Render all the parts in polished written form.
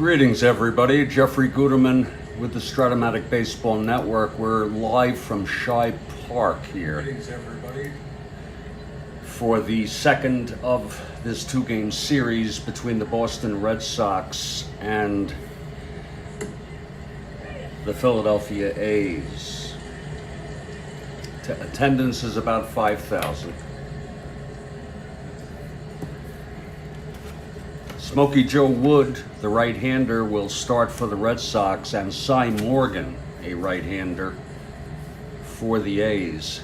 Greetings, everybody. Jeffrey Guterman with the Strat-O-Matic Baseball Network. We're live from Shibe Park here. Greetings, everybody. For the second of this two-game series between the Boston Red Sox and the Philadelphia A's. Attendance is about 5,000. Smokey Joe Wood, the right-hander, will start for the Red Sox, and Cy Morgan, a right-hander, for the A's.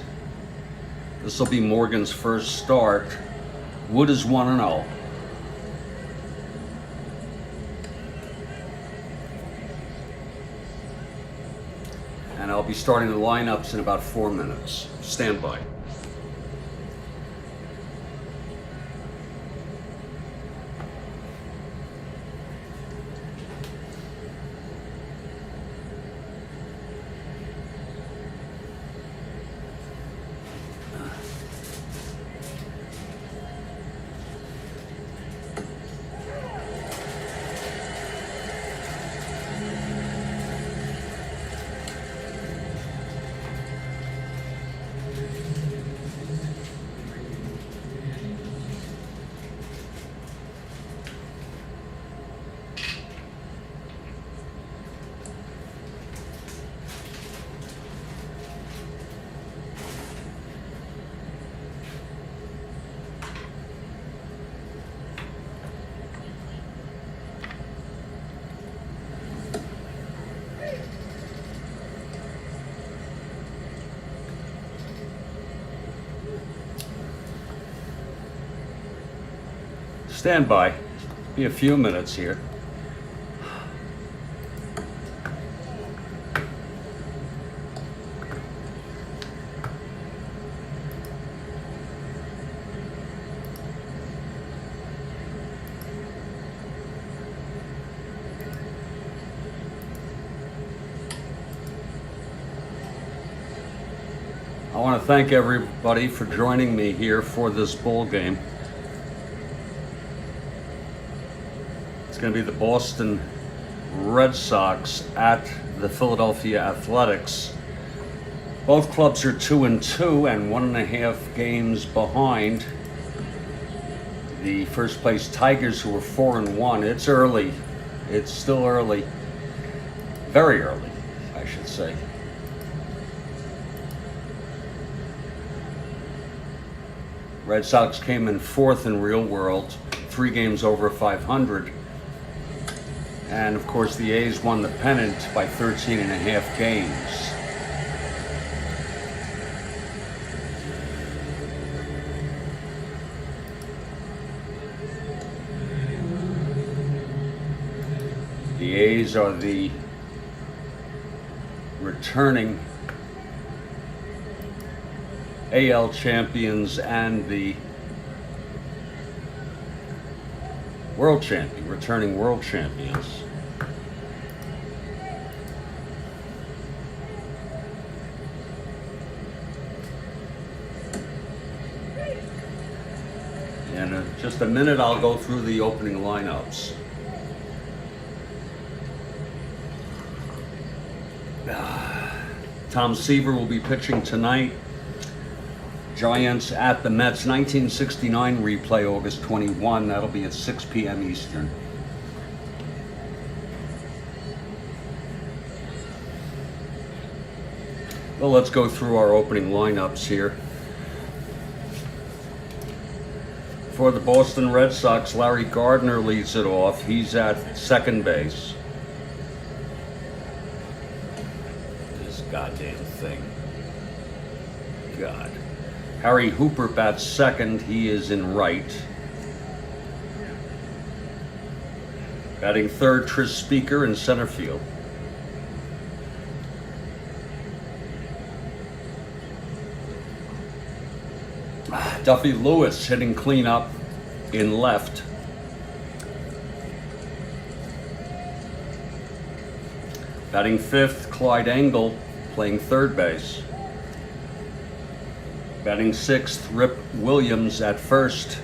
This will be Morgan's first start. Wood is 1-0. And I'll be starting the lineups in about 4 minutes. Stand by. Stand by. Be a few minutes here. I want to thank everybody for joining me here for this bowl game. It's going to be the Boston Red Sox at the Philadelphia Athletics. Both clubs are 2-2 and 1.5 games behind the first place Tigers, who are 4-1. It's early. It's still early. Very early, I should say. Red Sox came in fourth in real world, 3 games over 500. And of course, the A's won the pennant by 13.5 games. The A's are the returning AL champions and the returning world champions. In just a minute, I'll go through the opening lineups. Tom Seaver will be pitching tonight. Giants at the Mets, 1969 replay, August 21. That'll be at 6 p.m. Eastern. Well, let's go through our opening lineups here. For the Boston Red Sox, Larry Gardner leads it off. He's at second base. This goddamn thing. God. Harry Hooper bats second. He is in right. Batting third, Tris Speaker in center field. Duffy Lewis hitting cleanup in left. Batting fifth, Clyde Engel playing third base. Batting sixth, Rip Williams at first.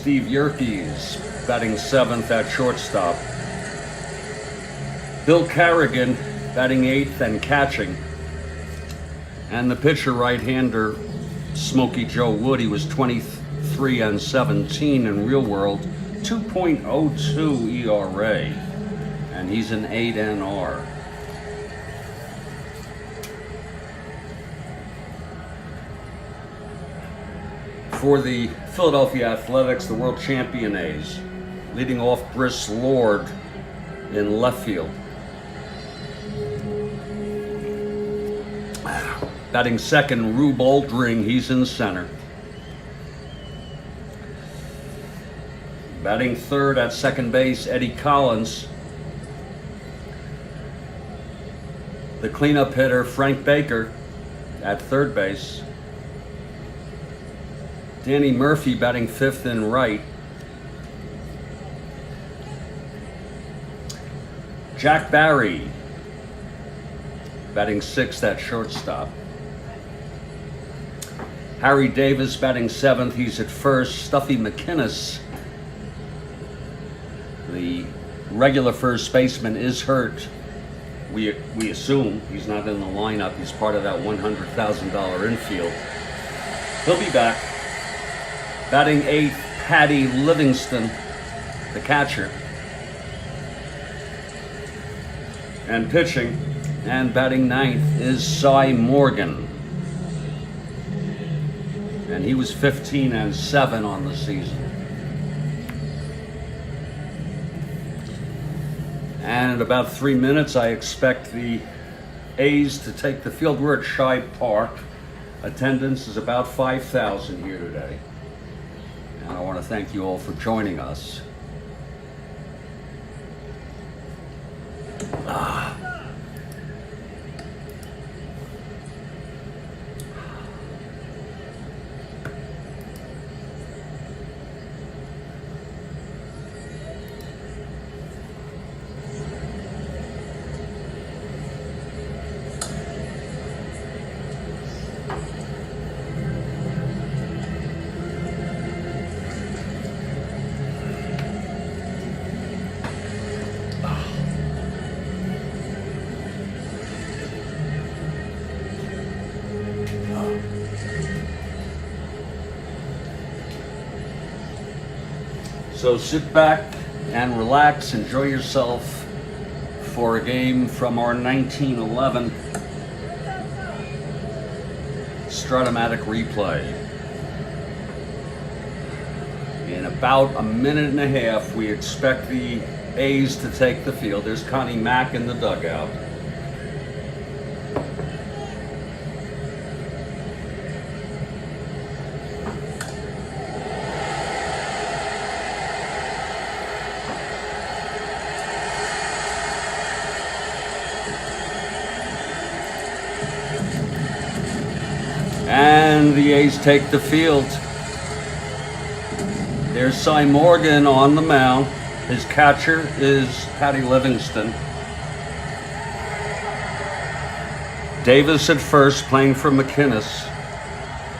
Steve Yerkes batting 7th at shortstop. Bill Carrigan batting 8th and catching. And the pitcher right-hander, Smokey Joe Wood, he was 23 and 17 in real world, 2.02 ERA, and he's an 8 NR. For the Philadelphia Athletics, the world champion A's, leading off Briss Lord in left field. Batting second, Rube Oldring, he's in center. Batting third at second base, Eddie Collins. The cleanup hitter, Frank Baker, at third base. Danny Murphy batting 5th in right. Jack Barry batting 6th at shortstop. Harry Davis batting 7th, he's at first. Stuffy McInnes, the regular first baseman, is hurt. We assume he's not in the lineup. He's part of that $100,000 infield. He'll be back. Batting 8th, Patty Livingston, the catcher. And pitching and batting 9th is Cy Morgan. And he was 15 and 7 on the season. And in about 3 minutes, I expect the A's to take the field. We're at Shibe Park. Attendance is about 5,000 here today. And I want to thank you all for joining us. So sit back and relax, enjoy yourself for a game from our 1911 Strat-O-Matic replay. In about a minute and a half, we expect the A's to take the field. There's Connie Mack in the dugout. And the A's take the field. There's Cy Morgan on the mound. His catcher is Patty Livingston. Davis at first, playing for McInnes.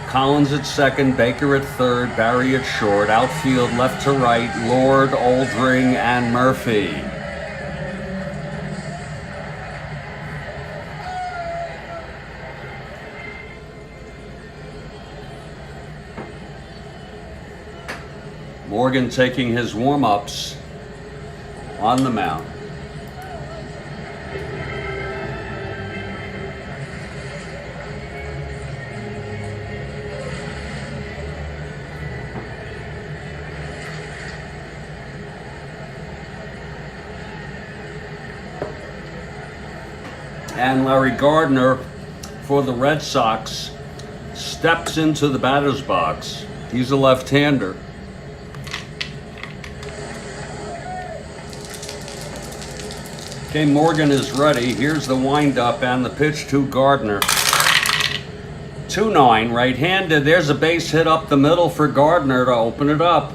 Collins at second, Baker at third, Barry at short. Outfield left to right, Lord, Oldring, and Murphy. Morgan taking his warm-ups on the mound. And Larry Gardner for the Red Sox steps into the batter's box. He's a left-hander. Okay, Morgan is ready. Here's the windup and the pitch to Gardner. 2-9, right-handed. There's a base hit up the middle for Gardner to open it up.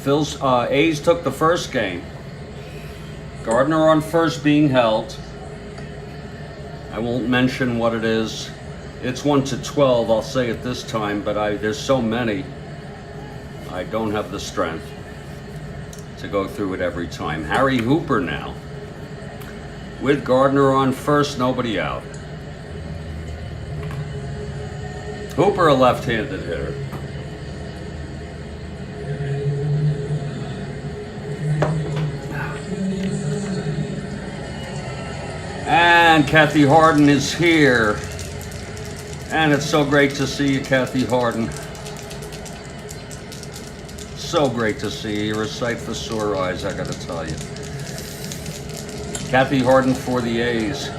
A's took the first game. Gardner on first being held. I won't mention what it is. It's 1 to 12, I'll say it this time, but there's so many. I don't have the strength to go through it every time. Harry Hooper now. With Gardner on first, nobody out. Hooper, a left-handed hitter. And Kathy Harden is here. And it's so great to see you, Kathy Harden. So great to see you. You're a sight for sore eyes, I gotta tell you. Kathy Harden for the A's.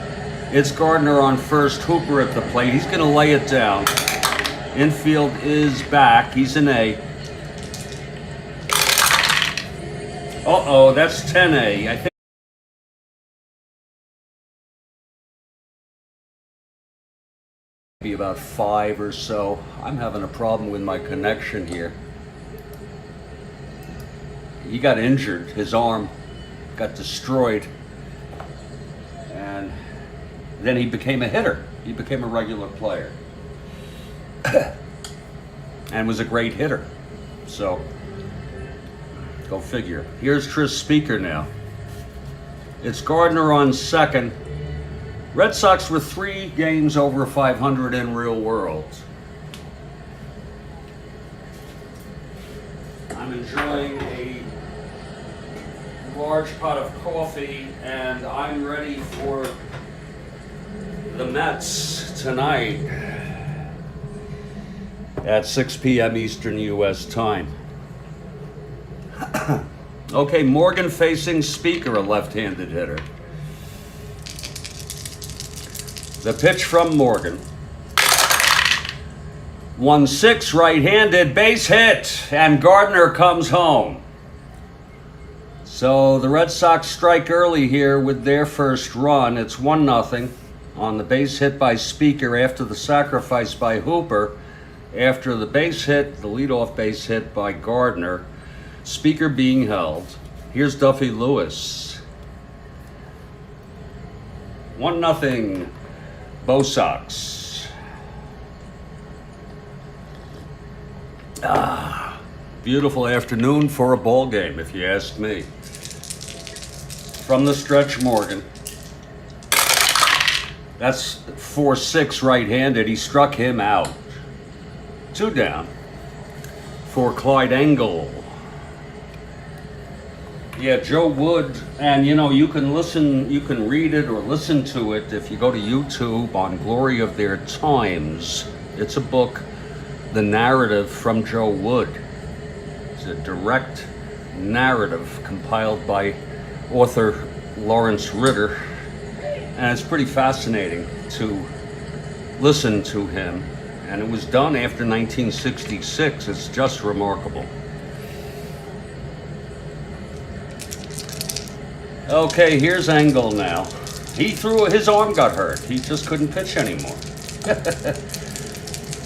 It's Gardner on first, Hooper at the plate. He's gonna lay it down. Infield is back. He's an A. Uh-oh, that's 10A. I think maybe about 5 or so. I'm having a problem with my connection here. He got injured. His arm got destroyed. And then he became a hitter. He became a regular player. And was a great hitter. So, go figure. Here's Tris Speaker now. It's Gardner on second. Red Sox were 3 games over 500 in real world. I'm enjoying a large pot of coffee, and I'm ready for the Mets tonight at 6 p.m. Eastern U.S. time. Okay, Morgan facing Speaker, a left-handed hitter. The pitch from Morgan. 1-6, right-handed, base hit, and Gardner comes home. So the Red Sox strike early here with their first run. It's 1-0 on the base hit by Speaker after the sacrifice by Hooper. After the base hit, the leadoff base hit by Gardner. Speaker being held. Here's Duffy Lewis. 1-0, Bo Sox. Beautiful afternoon for a ball game, if you ask me. From the stretch, Morgan. That's 4-6 right-handed. He struck him out. 2 down for Clyde Engel. Yeah, Joe Wood, and you can listen, you can read it or listen to it if you go to YouTube on Glory of Their Times. It's a book, the narrative from Joe Wood. It's a direct narrative compiled by author Lawrence Ritter, and it's pretty fascinating to listen to him. And it was done after 1966. It's just remarkable. Okay, here's Engel now. His arm got hurt. He just couldn't pitch anymore.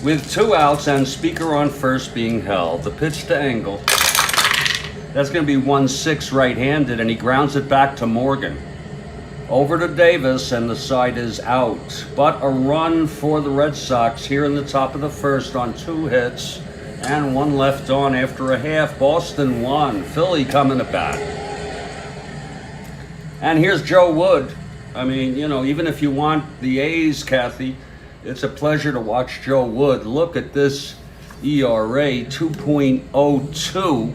With 2 outs and Speaker on first being held, the pitch to Engel. That's going to be 1-6 right-handed, and he grounds it back to Morgan. Over to Davis, and the side is out. But a run for the Red Sox here in the top of the first on 2 hits, and 1 left on after a half. Boston won. Philly coming to bat. And here's Joe Wood. I mean, even if you want the A's, Kathy, it's a pleasure to watch Joe Wood. Look at this ERA, 2.02,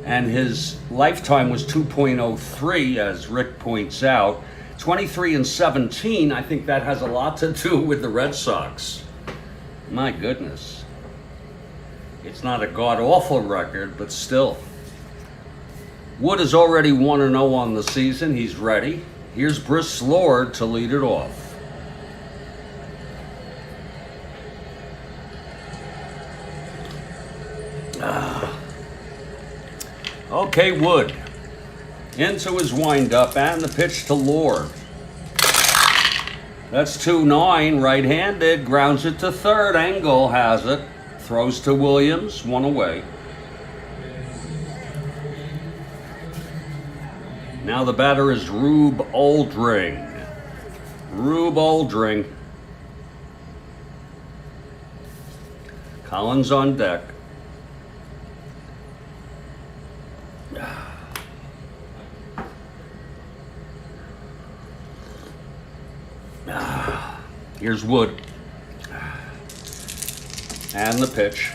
and his lifetime was 2.03, as Rick points out. 23-17, I think that has a lot to do with the Red Sox. My goodness. It's not a god-awful record, but still. Wood is already 1-0 on the season. He's ready. Here's Briss Lord to lead it off. Okay, Wood. Into his windup, and the pitch to Lord. That's 2-9, right-handed, grounds it to third. Engel has it, throws to Williams, 1 away. Now the batter is Rube Oldring. Rube Oldring. Collins on deck. Here's Wood. And the pitch.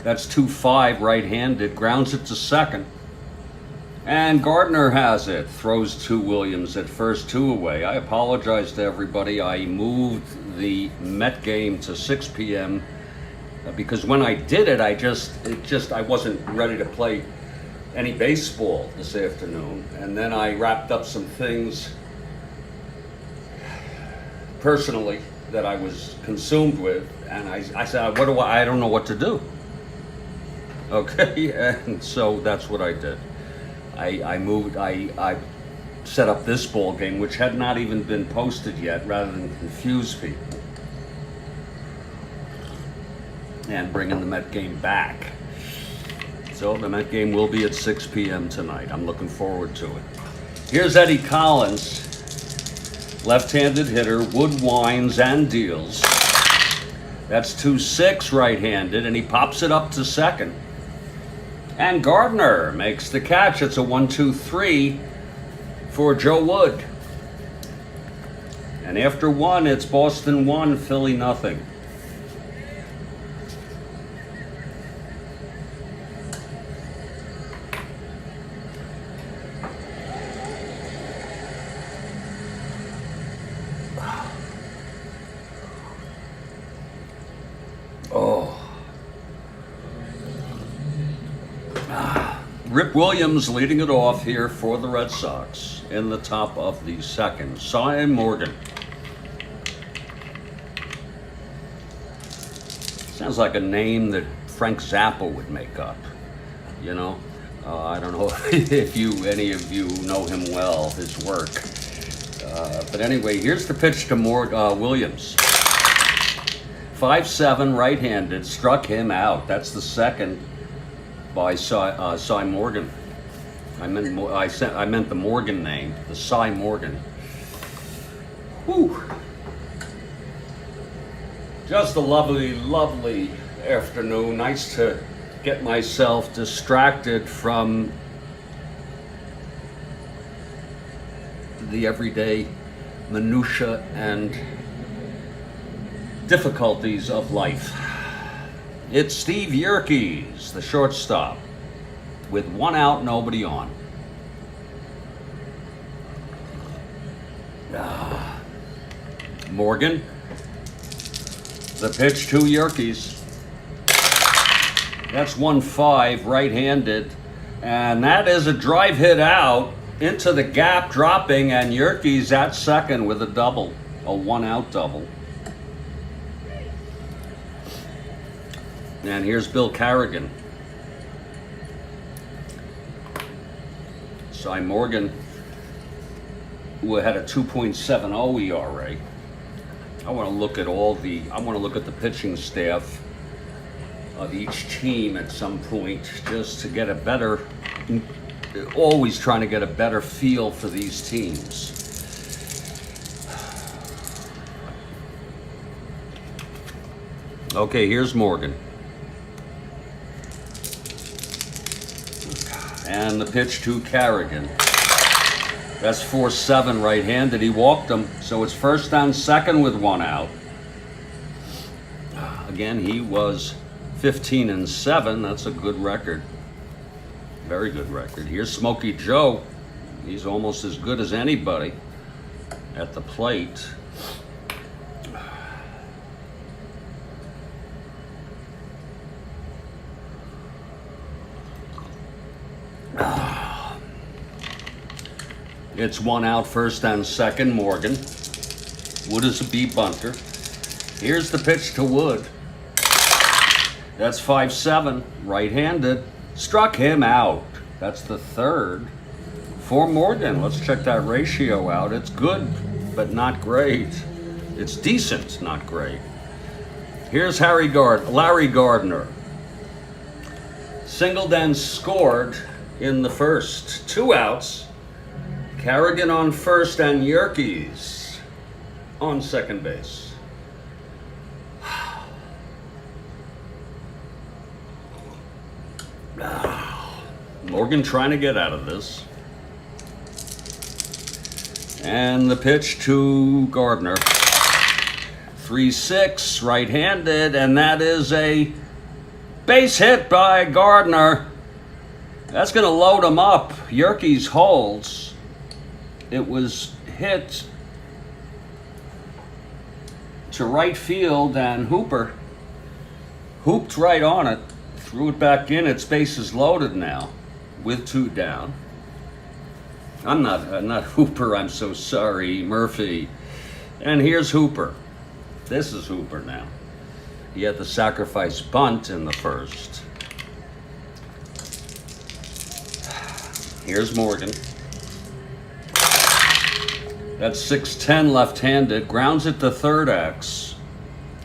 That's 2-5 right-handed. Grounds it to second. And Gardner has it. Throws to Williams at first, 2 away. I apologize to everybody. I moved the Met game to 6 p.m. Because when I did it, I wasn't ready to play any baseball this afternoon. And then I wrapped up some things personally that I was consumed with, and I said, I don't know what to do. Okay, and so that's what I did. I set up this ball game, which had not even been posted yet, rather than confuse people, and bringing the Met game back. So the Met game will be at 6 p.m. tonight. I'm looking forward to it. Here's Eddie Collins, left-handed hitter. Wood winds and deals. That's 2-6 right-handed, and he pops it up to second. And Gardner makes the catch. It's a 1-2-3 for Joe Wood. And after 1, it's Boston 1, Philly nothing. Rip Williams leading it off here for the Red Sox in the top of the second. Cy Morgan. Sounds like a name that Frank Zappa would make up, you know? I don't know if any of you know him well, his work. But anyway, here's the pitch to Williams. 5-7 right-handed, struck him out. That's the second by Cy Morgan. I meant the Morgan name, the Cy Morgan. Whew. Just a lovely, lovely afternoon. Nice to get myself distracted from the everyday minutia and difficulties of life. It's Steve Yerkes, the shortstop, with 1 out, nobody on. Morgan, the pitch to Yerkes. That's 1-5, right-handed, and that is a drive hit out into the gap, dropping, and Yerkes at second with a double, a 1-out double. And here's Bill Carrigan. Cy Morgan, who had a 2.70 ERA. I want to look at the pitching staff of each team at some point, just to get a better, always trying to get a better feel for these teams. Okay, here's Morgan. And the pitch to Carrigan. That's 4-7 right-handed. He walked him, so it's first down, second with 1 out. Again, he was 15-7. That's a good record. Very good record. Here's Smokey Joe. He's almost as good as anybody at the plate. It's 1 out, first and second, Morgan. Wood is a B bunter. Here's the pitch to Wood. That's 5-7, right-handed. Struck him out. That's the third for Morgan. Let's check that ratio out. It's good, but not great. It's decent, not great. Here's Larry Gardner. Singled and scored in the first. 2 outs. Carrigan on first and Yerkes on second base. Morgan trying to get out of this. And the pitch to Gardner. 3-6, right-handed, and that is a base hit by Gardner. That's going to load him up. Yerkes holds. It was hit to right field, and Hooper hooped right on it, threw it back in. Its base is loaded now with 2 down. I'm not Hooper, I'm so sorry, Murphy. And here's Hooper. This is Hooper now. He had the sacrifice bunt in the first. Here's Morgan. That's 6-10 left-handed. Grounds it to third X.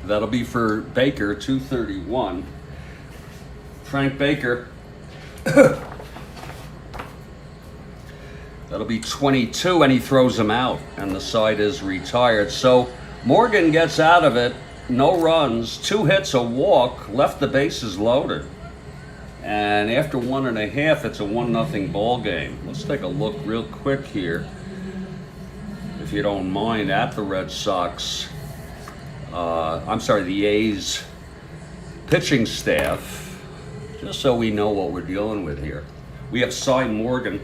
That'll be for Baker, 231. Frank Baker. That'll be 22, and he throws him out, and the side is retired. So Morgan gets out of it. No runs, 2 hits, a walk, left the bases loaded. And after 1.5, it's a 1-0 ball game. Let's take a look real quick here, if you don't mind, at the Red Sox. The A's pitching staff, just so we know what we're dealing with here. We have Cy Morgan.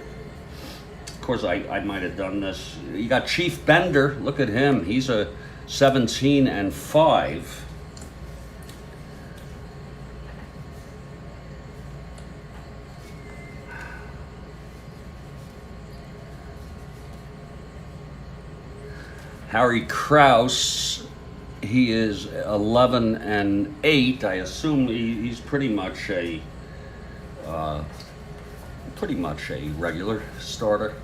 Of course, I might have done this. You got Chief Bender. Look at him. He's a 17-5. Harry Krause, he is 11-8. I assume he's pretty much a regular starter.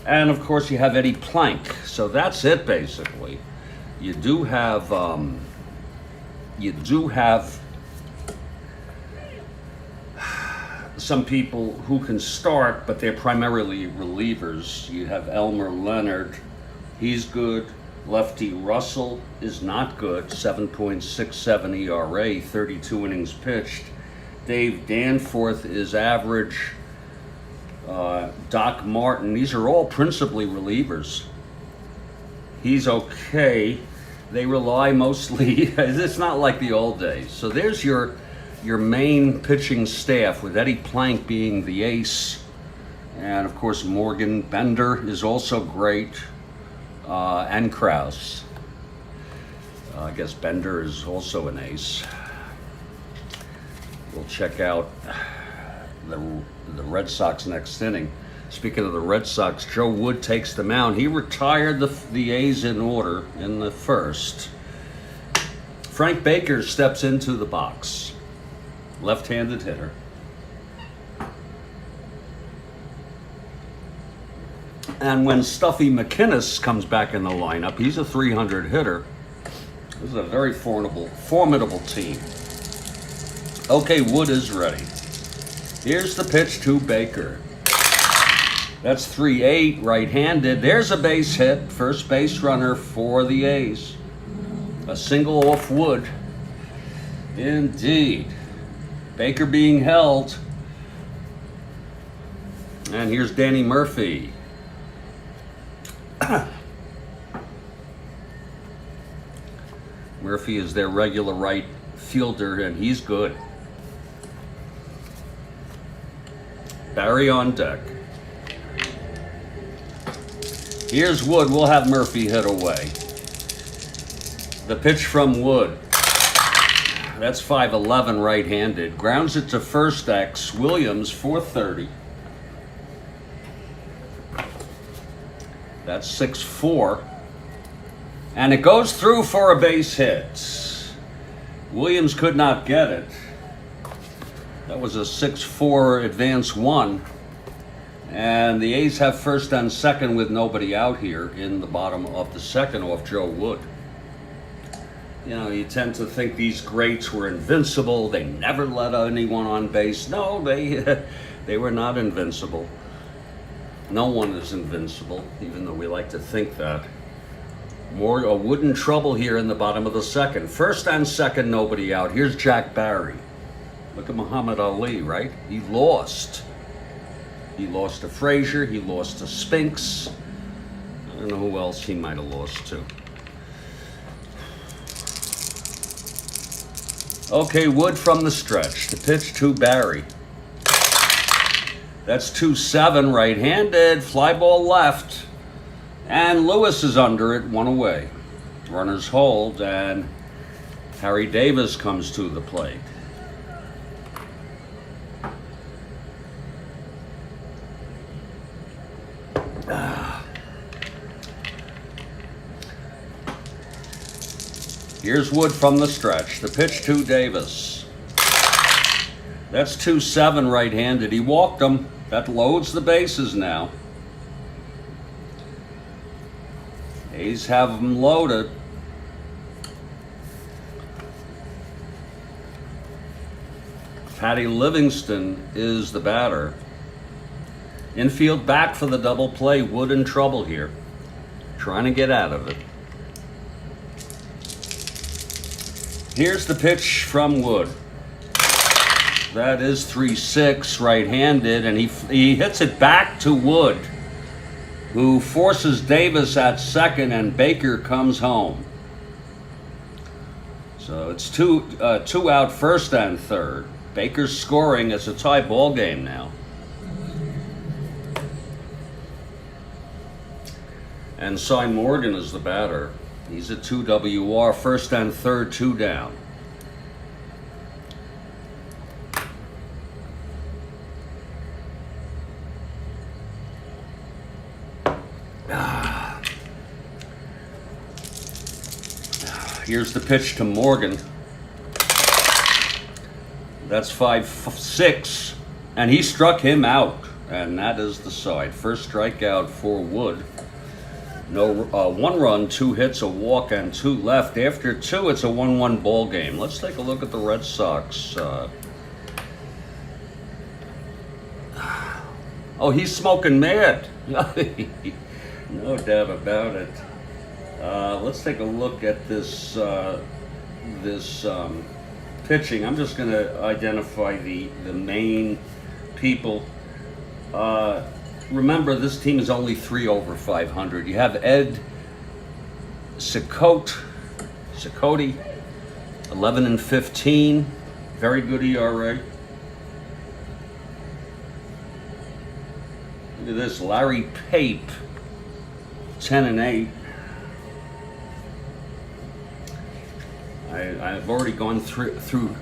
And of course, you have Eddie Plank. So that's it, basically. You do have some people who can start, but they're primarily relievers. You have Elmer Leonard. He's good. Lefty Russell is not good. 7.67 ERA, 32 innings pitched. Dave Danforth is average. Doc Martin, these are all principally relievers. He's okay. They rely mostly, it's not like the old days. So there's your main pitching staff, with Eddie Plank being the ace. And of course, Morgan. Bender is also great. And Krause. I guess Bender is also an ace. We'll check out the Red Sox next inning. Speaking of the Red Sox, Joe Wood takes the mound. He retired the A's in order in the first. Frank Baker steps into the box. Left-handed hitter. And when Stuffy McInnes comes back in the lineup, he's a 300 hitter. This is a very formidable team. Okay, Wood is ready. Here's the pitch to Baker. That's 3-8, right-handed. There's a base hit, first base runner for the A's. A single off Wood. Indeed. Baker being held. And here's Danny Murphy. Murphy is their regular right fielder, and he's good. Barry on deck. Here's Wood. We'll have Murphy hit away. The pitch from Wood. That's 5'11", right-handed. Grounds it to first X. Williams, 430. That's 6'4". And it goes through for a base hit. Williams could not get it. That was a 6'4" advance one. And the A's have first and second with nobody out here in the bottom of the second off Joe Wood. You know, you tend to think these greats were invincible. They never let anyone on base. No, they were not invincible. No one is invincible, even though we like to think that. Wood in trouble here in the bottom of the second. First and second, nobody out. Here's Jack Barry. Look at Muhammad Ali, right? He lost. He lost to Frazier. He lost to Spinks. I don't know who else he might have lost to. Okay, Wood from the stretch. The pitch to Barry. That's 2-7 right-handed. Fly ball left. And Lewis is under it, 1 away. Runners hold, and Harry Davis comes to the plate. Here's Wood from the stretch. The pitch to Davis. That's 2-7 right-handed. He walked him. That loads the bases now. A's have them loaded. Patty Livingston is the batter. Infield back for the double play. Wood in trouble here. Trying to get out of it. Here's the pitch from Wood. That is 3-6 right-handed, and he hits it back to Wood, who forces Davis at second, and Baker comes home. So it's two out, first and third. Baker's scoring. It's a tie ball game now. And Cy Morgan is the batter. He's a 2 WR, first and third, 2 down. Here's the pitch to Morgan. That's 5-6, and he struck him out, and that is the side. First strikeout for Wood. No, 1 run, 2 hits, a walk, and 2 left. After 2, it's a 1-1 ball game. Let's take a look at the Red Sox. Oh, he's smoking mad. No doubt about it. Let's take a look at this pitching. I'm just going to identify the main people. Remember, this team is only 3 over 500. You have Ed Cicotte, 11-15, very good ERA. Look at this, Larry Pape, 10-8. I've already gone through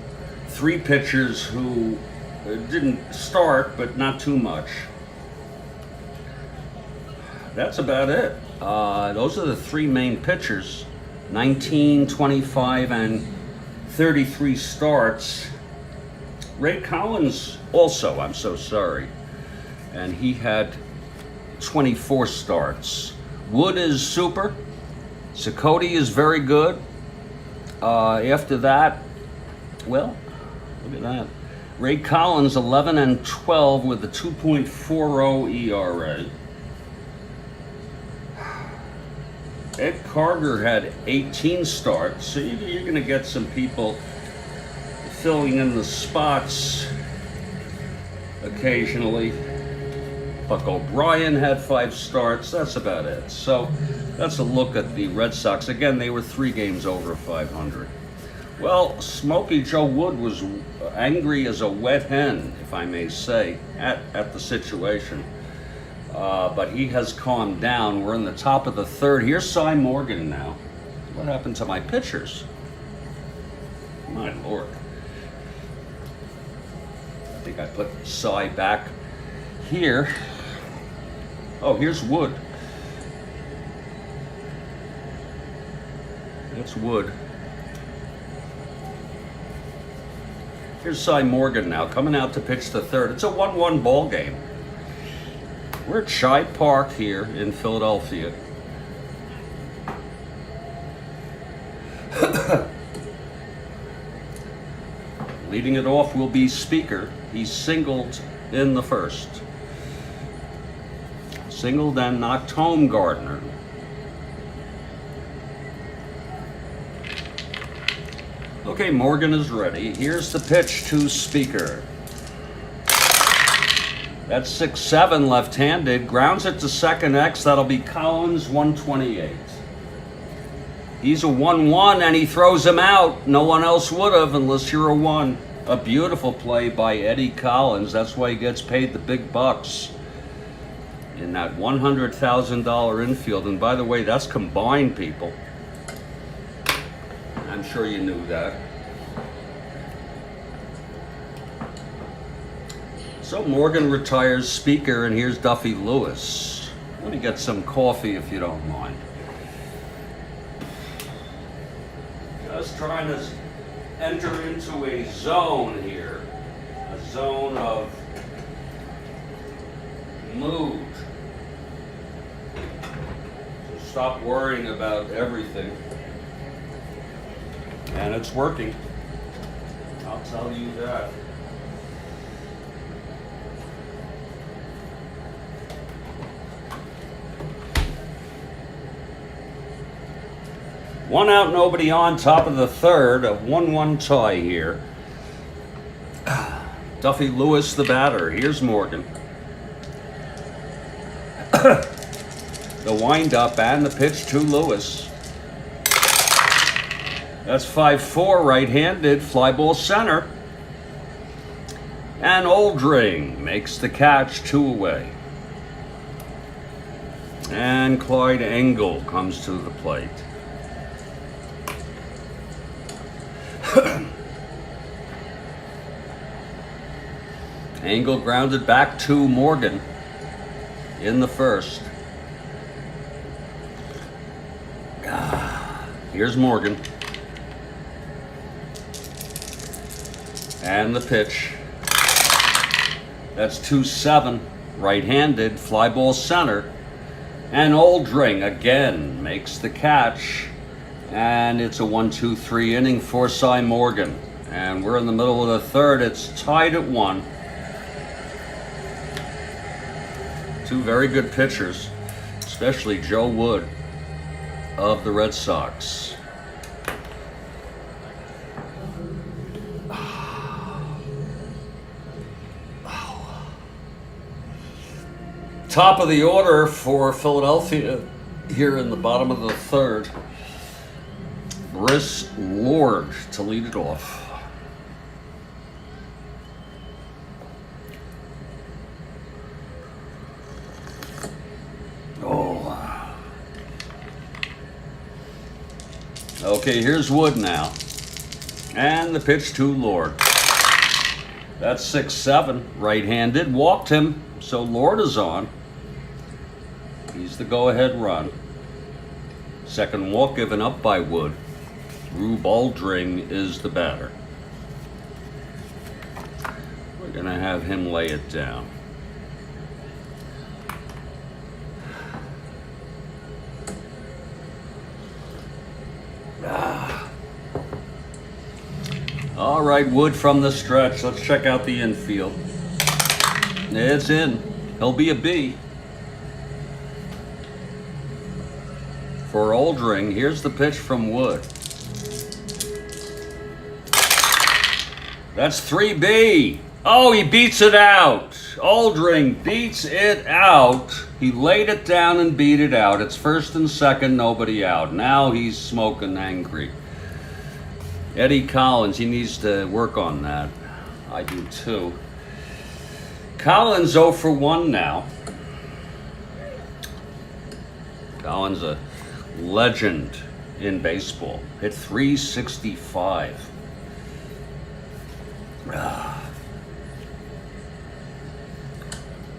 3 pitchers who didn't start, but not too much. That's about it. Those are the 3 main pitchers. 19, 25, and 33 starts. Ray Collins also, I'm so sorry. And he had 24 starts. Wood is super. Cicotte is very good. After that, well, look at that. Ray Collins, 11-12 with a 2.40 ERA. Ed Carter had 18 starts, so you're going to get some people filling in the spots occasionally. Buck O'Brien had 5 starts. That's about it. So that's a look at the Red Sox. Again, they were 3 games over 500. Well, Smokey Joe Wood was angry as a wet hen, if I may say, at the situation. But he has calmed down. We're in the top of the 3rd. Here's Cy Morgan now. What happened to my pitchers? My Lord. I think I put Cy back here. Oh, here's Wood. That's Wood. Here's Cy Morgan now, coming out to pitch the 3rd. It's a 1-1 ball game. We're at Shibe Park here in Philadelphia. Leading it off will be Speaker. He singled in the 1st. Singled and knocked home Gardner. Okay, Morgan is ready. Here's the pitch to Speaker. That's 6-7 left-handed. Grounds it to second X. That'll be Collins, 128. He's a 1-1, and he throws him out. No one else would have unless you're a 1. A beautiful play by Eddie Collins. That's why he gets paid the big bucks in that $100,000 infield. And by the way, that's combined, people. I'm sure you knew that. So Morgan retires speaker, and here's Duffy Lewis. Let me get some coffee if you don't mind. Just trying to enter into a zone here. A zone of mood. So stop worrying about everything. And it's working. I'll tell you that. One out, nobody on, top of the third, a 1-1 tie here. Duffy Lewis, the batter. Here's Morgan. The windup and the pitch to Lewis. That's 5-4 right-handed, fly ball center. And Oldring makes the catch, 2 away. And Clyde Engel comes to the plate. Engel grounded back to Morgan in the first. Here's Morgan. And the pitch. That's 2-7, right-handed, fly ball center. And Oldring again makes the catch. And it's a 1-2-3 inning for Cy Morgan. And we're in the middle of the third. It's tied at 1. Two very good pitchers, especially Joe Wood of the Red Sox. Top of the order for Philadelphia here in the bottom of the third. Brice Lord to lead it off. Okay, here's Wood now. And the pitch to Lord. That's 6-7, right-handed. Walked him, so Lord is on. He's the go-ahead run. Second walk given up by Wood. Rube Oldring is the batter. We're going to have him lay it down. All right, Wood from the stretch. Let's check out the infield. It's in. He'll be a B. For Oldring, here's the pitch from Wood. That's 3B. Oh, he beats it out. Oldring beats it out. He laid it down and beat it out. It's first and second, nobody out. Now he's smoking angry. Eddie Collins, he needs to work on that. I do too. Collins 0 for 1 now. Collins a legend in baseball. Hit 365.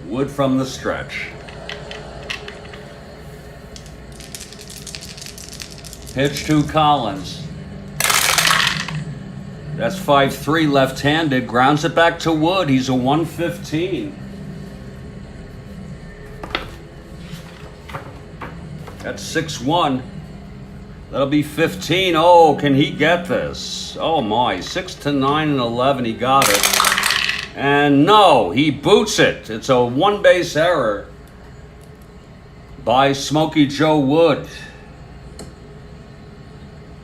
Wood from the stretch. Pitch to Collins. That's 5-3 left-handed. Grounds it back to Wood. He's a 115. That's 6-1. That'll be 15. Oh, can he get this? Oh my, 6-9 and 11. He got it. And no, he boots it. It's a one-base error by Smokey Joe Wood.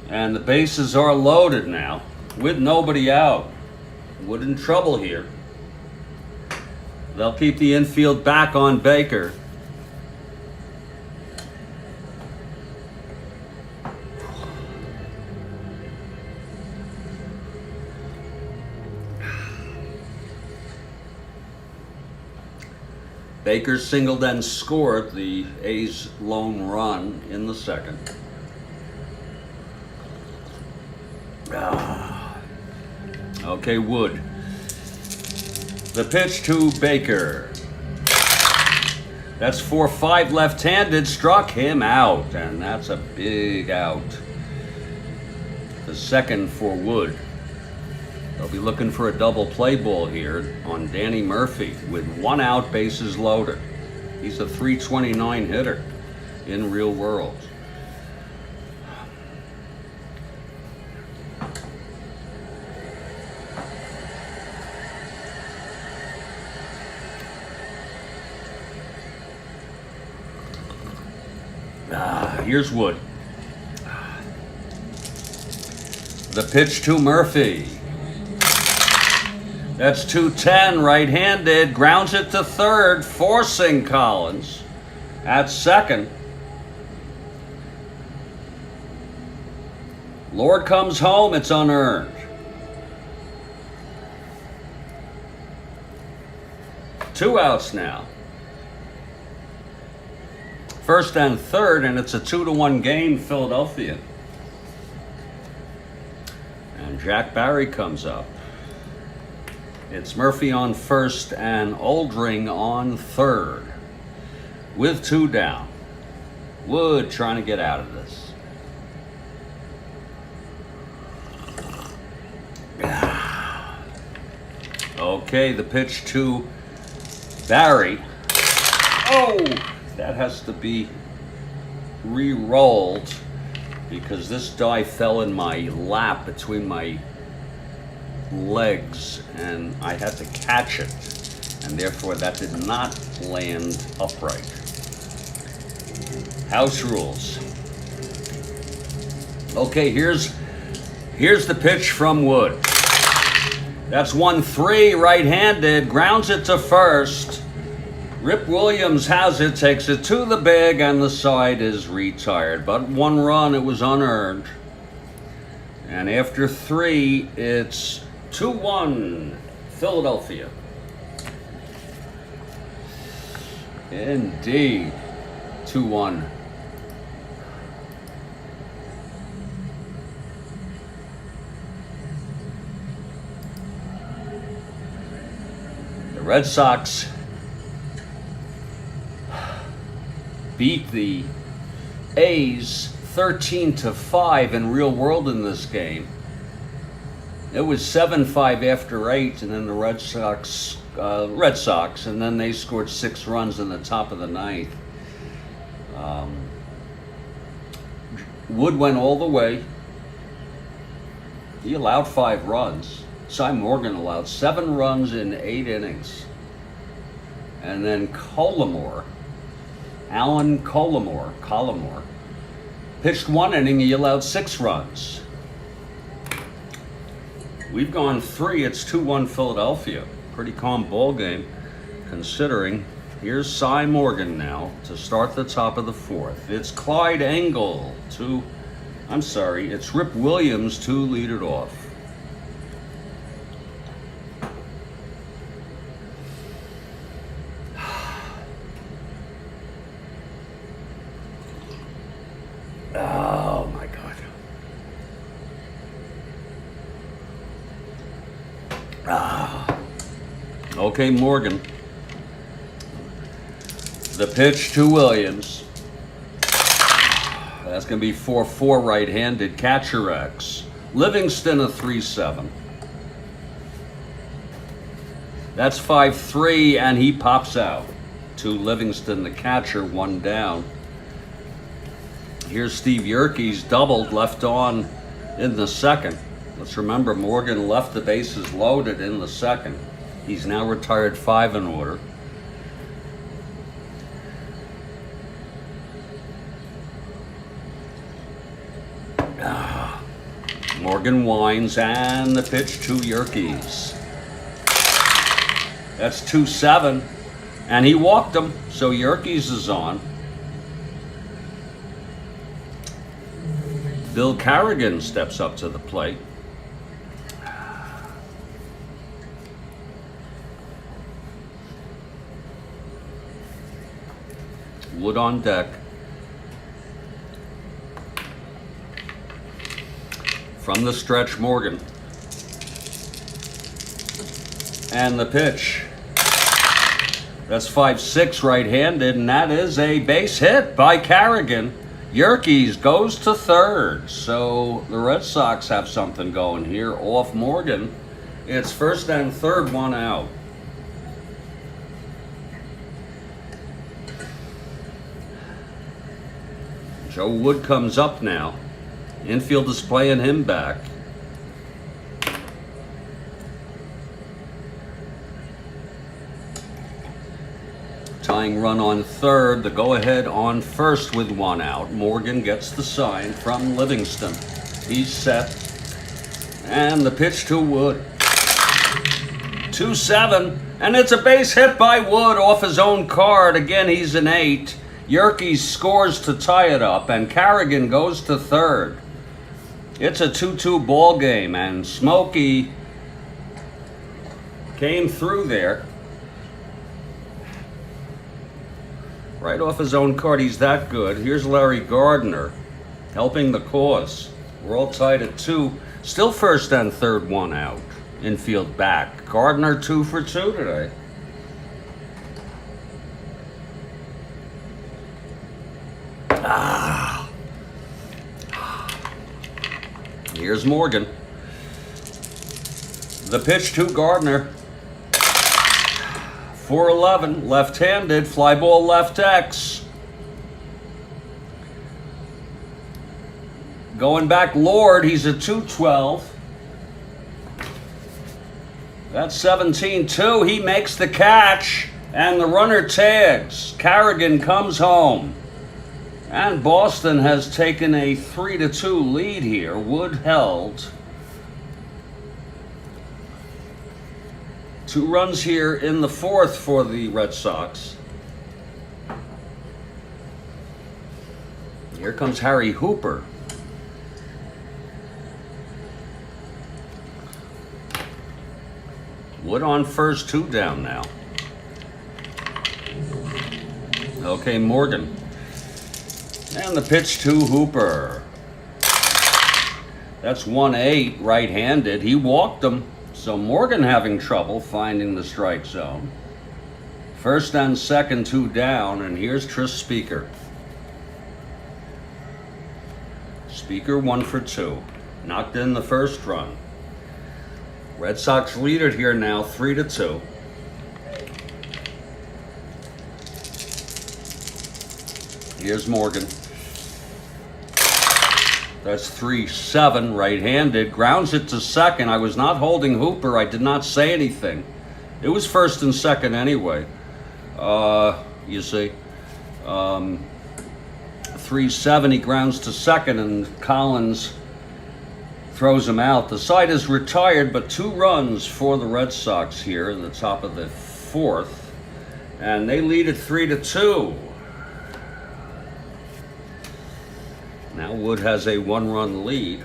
And the bases are loaded now with nobody out. Wood in trouble here. They'll keep the infield back on Baker. Baker singled and scored the A's lone run in the second. Okay, Wood. The pitch to Baker. That's 4-5 left-handed, struck him out, and that's a big out. The second for Wood. They'll be looking for a double play ball here on Danny Murphy with 1 out, bases loaded. He's a .329 hitter in real world. Here's Wood. The pitch to Murphy. That's 2-10, right-handed, grounds it to third, forcing Collins at second. Lord comes home, it's unearned. 2 outs now. First and third, and it's a 2-1 game, Philadelphia. And Jack Barry comes up. It's Murphy on first and Oldring on third with 2 down. Wood trying to get out of this. Okay, the pitch to Barry. Oh! That has to be re-rolled because this die fell in my lap between my legs and I had to catch it, and therefore that did not land upright. House rules. Okay, here's the pitch from Wood. That's 1-3, right-handed, grounds it to first. Rip Williams has it, takes it to the big, and the side is retired. But 1 run, it was unearned. And after 3, it's 2-1, Philadelphia. Indeed, 2-1. The Red Sox beat the A's 13-5 in real world in this game. It was 7-5 after 8, and then the Red Sox, and then they scored 6 runs in the top of the 9th. Wood went all the way. He allowed 5 runs. Cy Morgan allowed 7 runs in 8 innings. And then Alan Collimore, pitched 1 inning, he allowed 6 runs. We've gone 3, it's 2-1 Philadelphia. Pretty calm ball game considering. Here's Cy Morgan now to start the top of the 4th. It's Clyde Engel it's Rip Williams to lead it off. Oh my God. Okay, Morgan. The pitch to Williams. That's going to be 4-4 right-handed, catcher X. Livingston a 3-7. That's 5-3, and he pops out to Livingston, the catcher, 1 down. Here's Steve Yerkes, doubled, left on in the second. Let's remember, Morgan left the bases loaded in the second. He's now retired 5 in order. Morgan winds, and the pitch to Yerkes. That's 2-7. And he walked him, so Yerkes is on. Bill Carrigan steps up to the plate. Wood on deck. From the stretch, Morgan. And the pitch. That's 5-6 right-handed, and that is a base hit by Carrigan. Yerkes goes to third, so the Red Sox have something going here off Morgan. It's first and third, one out. Joe Wood comes up now. Infield is playing him back. Tying run on third, the go-ahead on first with one out. Morgan gets the sign from Livingston. He's set. And the pitch to Wood. 2-7, and it's a base hit by Wood off his own card. Again, he's an 8. Yerkes scores to tie it up, and Carrigan goes to third. It's a 2-2 ball game, and Smokey came through there. Right off his own card, he's that good. Here's Larry Gardner helping the cause. We're all tied at 2. Still first and third, one out. Infield back. Gardner 2 for 2 today. Here's Morgan. The pitch to Gardner. 4-11, left-handed, fly ball left X. Going back Lord, he's a 2-12. That's 17-2. He makes the catch, and the runner tags. Carrigan comes home. And Boston has taken a 3-2 lead here. Wood held. 2 runs here in the fourth for the Red Sox. Here comes Harry Hooper. Wood on first, 2 down now. Okay, Morgan. And the pitch to Hooper. That's 1-8, right-handed. He walked him. So Morgan having trouble finding the strike zone. First and second, 2 down, and here's Tris Speaker. Speaker 1 for 2. Knocked in the first run. Red Sox lead it here now, 3-2. Here's Morgan. That's 3-7, right-handed. Grounds it to second. I was not holding Hooper. I did not say anything. It was first and second anyway. You see. 3-7, he grounds to second, and Collins throws him out. The side is retired, but 2 runs for the Red Sox here in the top of the fourth. And they lead at 3-2. Now Wood has a 1-run lead.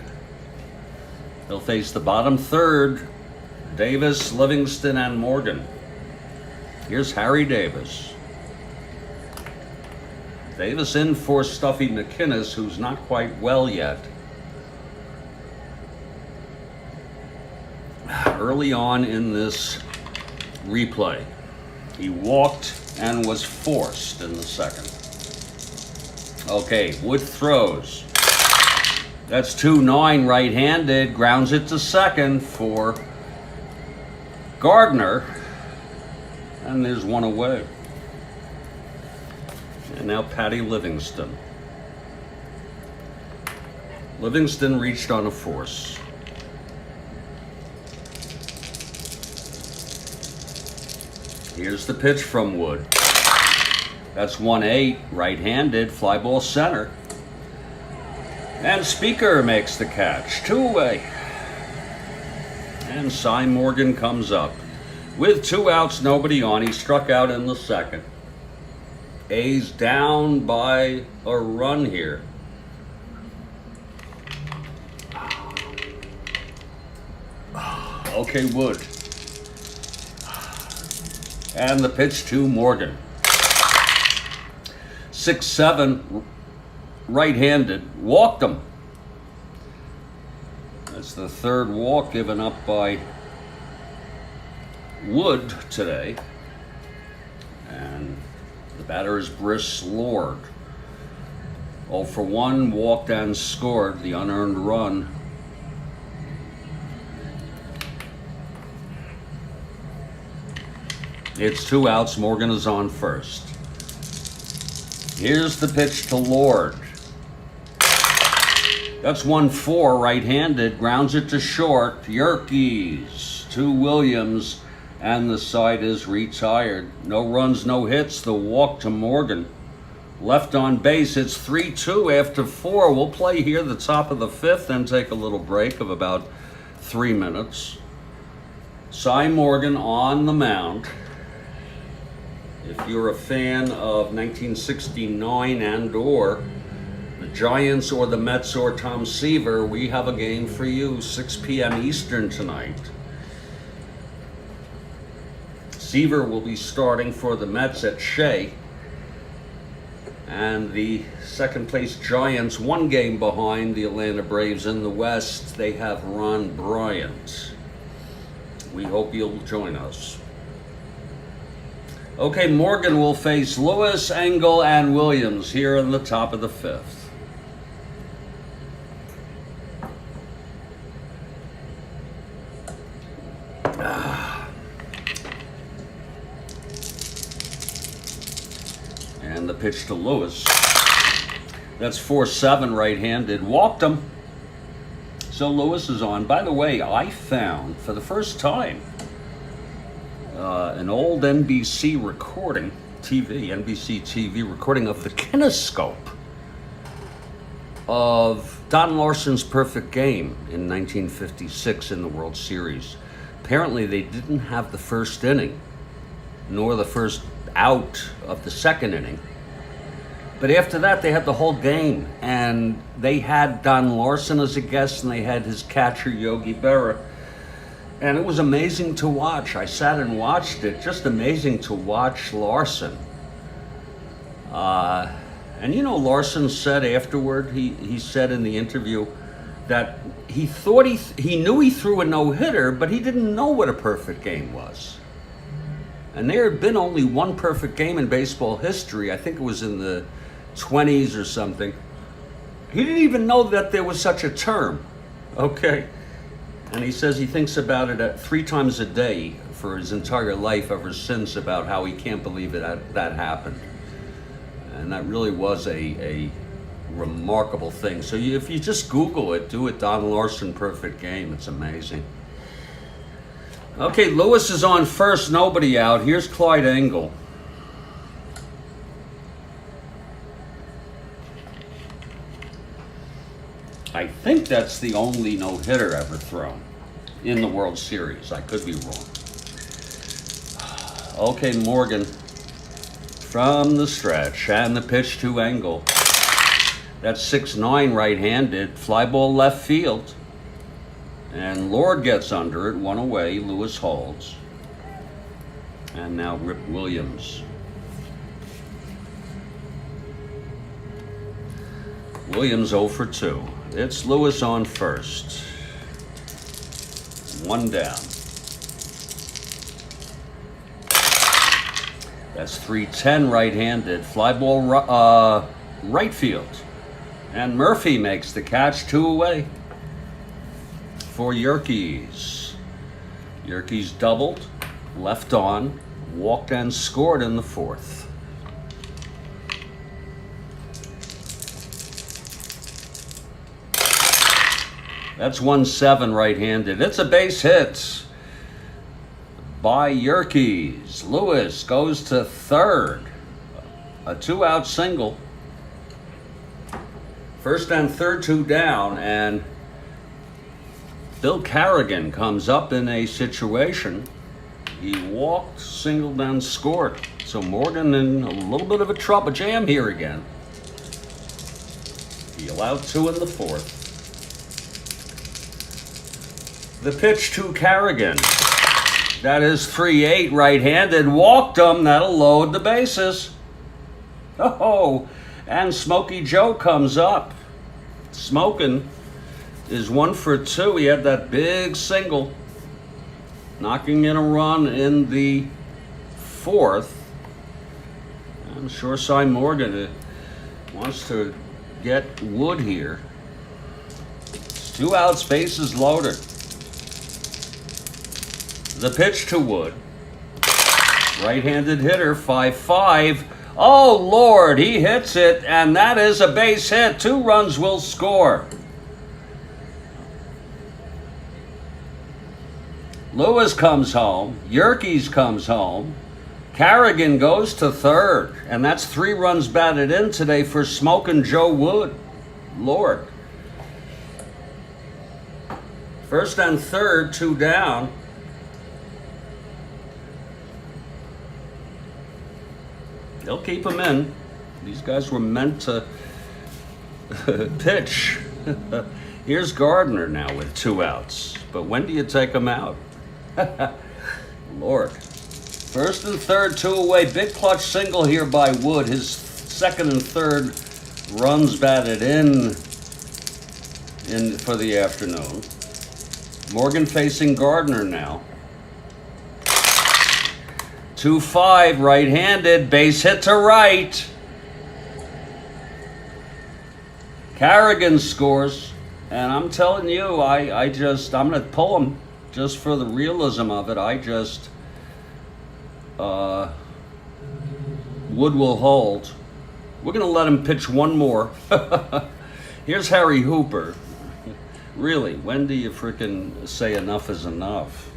He'll face the bottom third, Davis, Livingston, and Morgan. Here's Harry Davis. Davis in for Stuffy McInnes, who's not quite well yet. Early on in this replay, he walked and was forced in the second. Okay, Wood throws. That's 2-9, right-handed. Grounds it to second for Gardner. And there's one away. And now Patty Livingston. Livingston reached on a force. Here's the pitch from Wood. That's 1-8, right-handed, fly ball center. And Speaker makes the catch, 2 away. And Cy Morgan comes up. With 2 outs, nobody on. He struck out in the second. A's down by a run here. Okay, Wood. And the pitch to Morgan. 6-7, right-handed. Walked him. That's the third walk given up by Wood today. And the batter is Briss Lord. 0 for 1, walked and scored the unearned run. It's 2 outs. Morgan is on first. Here's the pitch to Lord. That's 1-4, right-handed. Grounds it to short. Yerkes to Williams, and the side is retired. No runs, no hits. The walk to Morgan. Left on base. It's 3-2 after 4. We'll play here the top of the 5th and take a little break of about 3 minutes. Cy Morgan on the mound. If you're a fan of 1969 and or the Giants or the Mets or Tom Seaver, we have a game for you, 6 p.m. Eastern tonight. Seaver will be starting for the Mets at Shea. And the second place Giants, 1 game behind the Atlanta Braves in the West. They have Ron Bryant. We hope you'll join us. Okay, Morgan will face Lewis, Engel, and Williams here in the top of the 5th. And the pitch to Lewis. That's 4-7, right-handed. Walked him. So Lewis is on. By the way, I found for the first time an old NBC recording, NBC TV recording of the kinescope of Don Larson's perfect game in 1956 in the World Series. Apparently they didn't have the first inning, nor the first out of the second inning. But after that, they had the whole game, and they had Don Larson as a guest, and they had his catcher, Yogi Berra. And it was amazing to watch. I sat and watched it. Just amazing to watch Larson. And you know, Larson said afterward, he said in the interview that he thought he knew he threw a no-hitter, but he didn't know what a perfect game was. And there had been only one perfect game in baseball history. I think it was in the 20s or something. He didn't even know that there was such a term. Okay. And he says he thinks about it 3 times a day for his entire life ever since, about how he can't believe that happened. And that really was a remarkable thing. So if you just Google it, do it, Don Larson perfect game. It's amazing. Okay, Lewis is on first, nobody out. Here's Clyde Engel. I think that's the only no-hitter ever thrown in the World Series. I could be wrong. Okay, Morgan from the stretch, and the pitch to Engel. That's 6-9, right-handed. Fly ball left field. And Lord gets under it, 1 away. Lewis holds. And now Rip Williams. Williams 0 for 2. It's Lewis on first. 1 down. That's 3-10, right-handed. Fly ball right field. And Murphy makes the catch, 2 away for Yerkes. Yerkes doubled, left on, walked and scored in the 4th. That's 1-7, right-handed. It's a base hit by Yerkes. Lewis goes to third. A 2-out single. First and third, 2 down, and Bill Carrigan comes up in a situation He walked, singled, and scored. So Morgan in a little bit of a jam here again. He allowed 2 in the 4th. The pitch to Carrigan. That is 3-8 right-handed. Walked him. That'll load the bases. Oh, and Smokey Joe comes up. Smokin' is 1 for 2. He had that big single, knocking in a run in the 4th. I'm sure Cy Morgan wants to get Wood here. It's 2 outs, bases loaded. The pitch to Wood. Right-handed hitter, 5-5. Oh, Lord, he hits it, and that is a base hit. 2 runs will score. Lewis comes home. Yerkes comes home. Carrigan goes to 3rd, and that's 3 runs batted in today for Smokin' Joe Wood. Lord. 1st and 3rd, 2 down. They'll keep him in. These guys were meant to pitch. Here's Gardner now with 2 outs. But when do you take him out? Lord. 1st and 3rd, 2 away. Big clutch single here by Wood. His 2nd and 3rd runs batted in for the afternoon. Morgan facing Gardner now. 2-5, right-handed, base hit to right. Carrigan scores, and I'm telling you, I'm going to pull him just for the realism of it. Wood will hold. We're going to let him pitch 1 more. Here's Harry Hooper. Really, when do you freaking say enough is enough?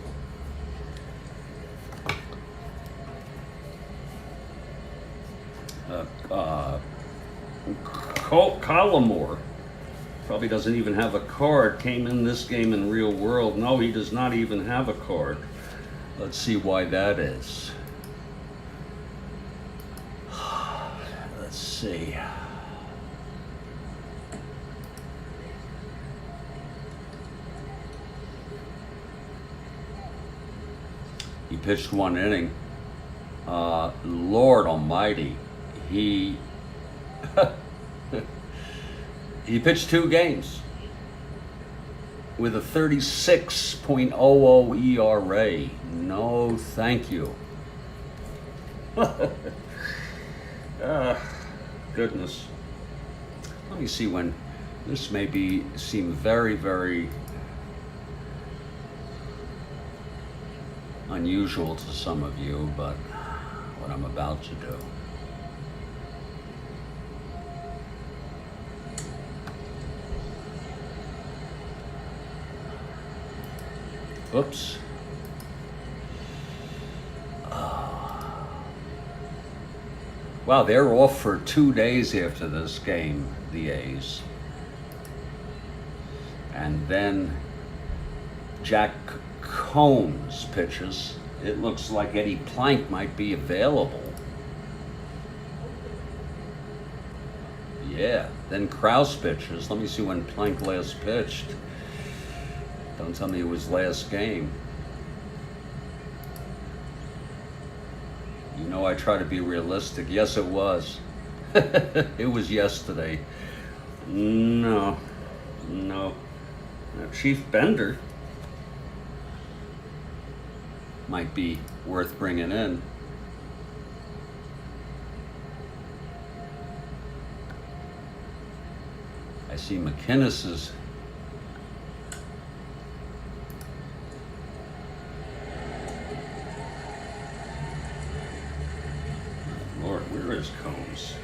Collimore probably doesn't even have a card. Came in this game in real world. No, he does not even have a card. Let's see why that is. Let's see. He pitched 1 inning. Lord Almighty, he he pitched 2 games with a 36.00 ERA. No, thank you. Goodness. Let me see when this may seem very, very unusual to some of you, but what I'm about to do. Oops. Wow, they're off for 2 days after this game, the A's. And then Jack Combs pitches. It looks like Eddie Plank might be available. Yeah, then Krause pitches. Let me see when Plank last pitched. Don't tell me it was last game. You know I try to be realistic. Yes, it was. It was yesterday. No. Now, Chief Bender might be worth bringing in. I see McInnes's. Lord, where is Combs?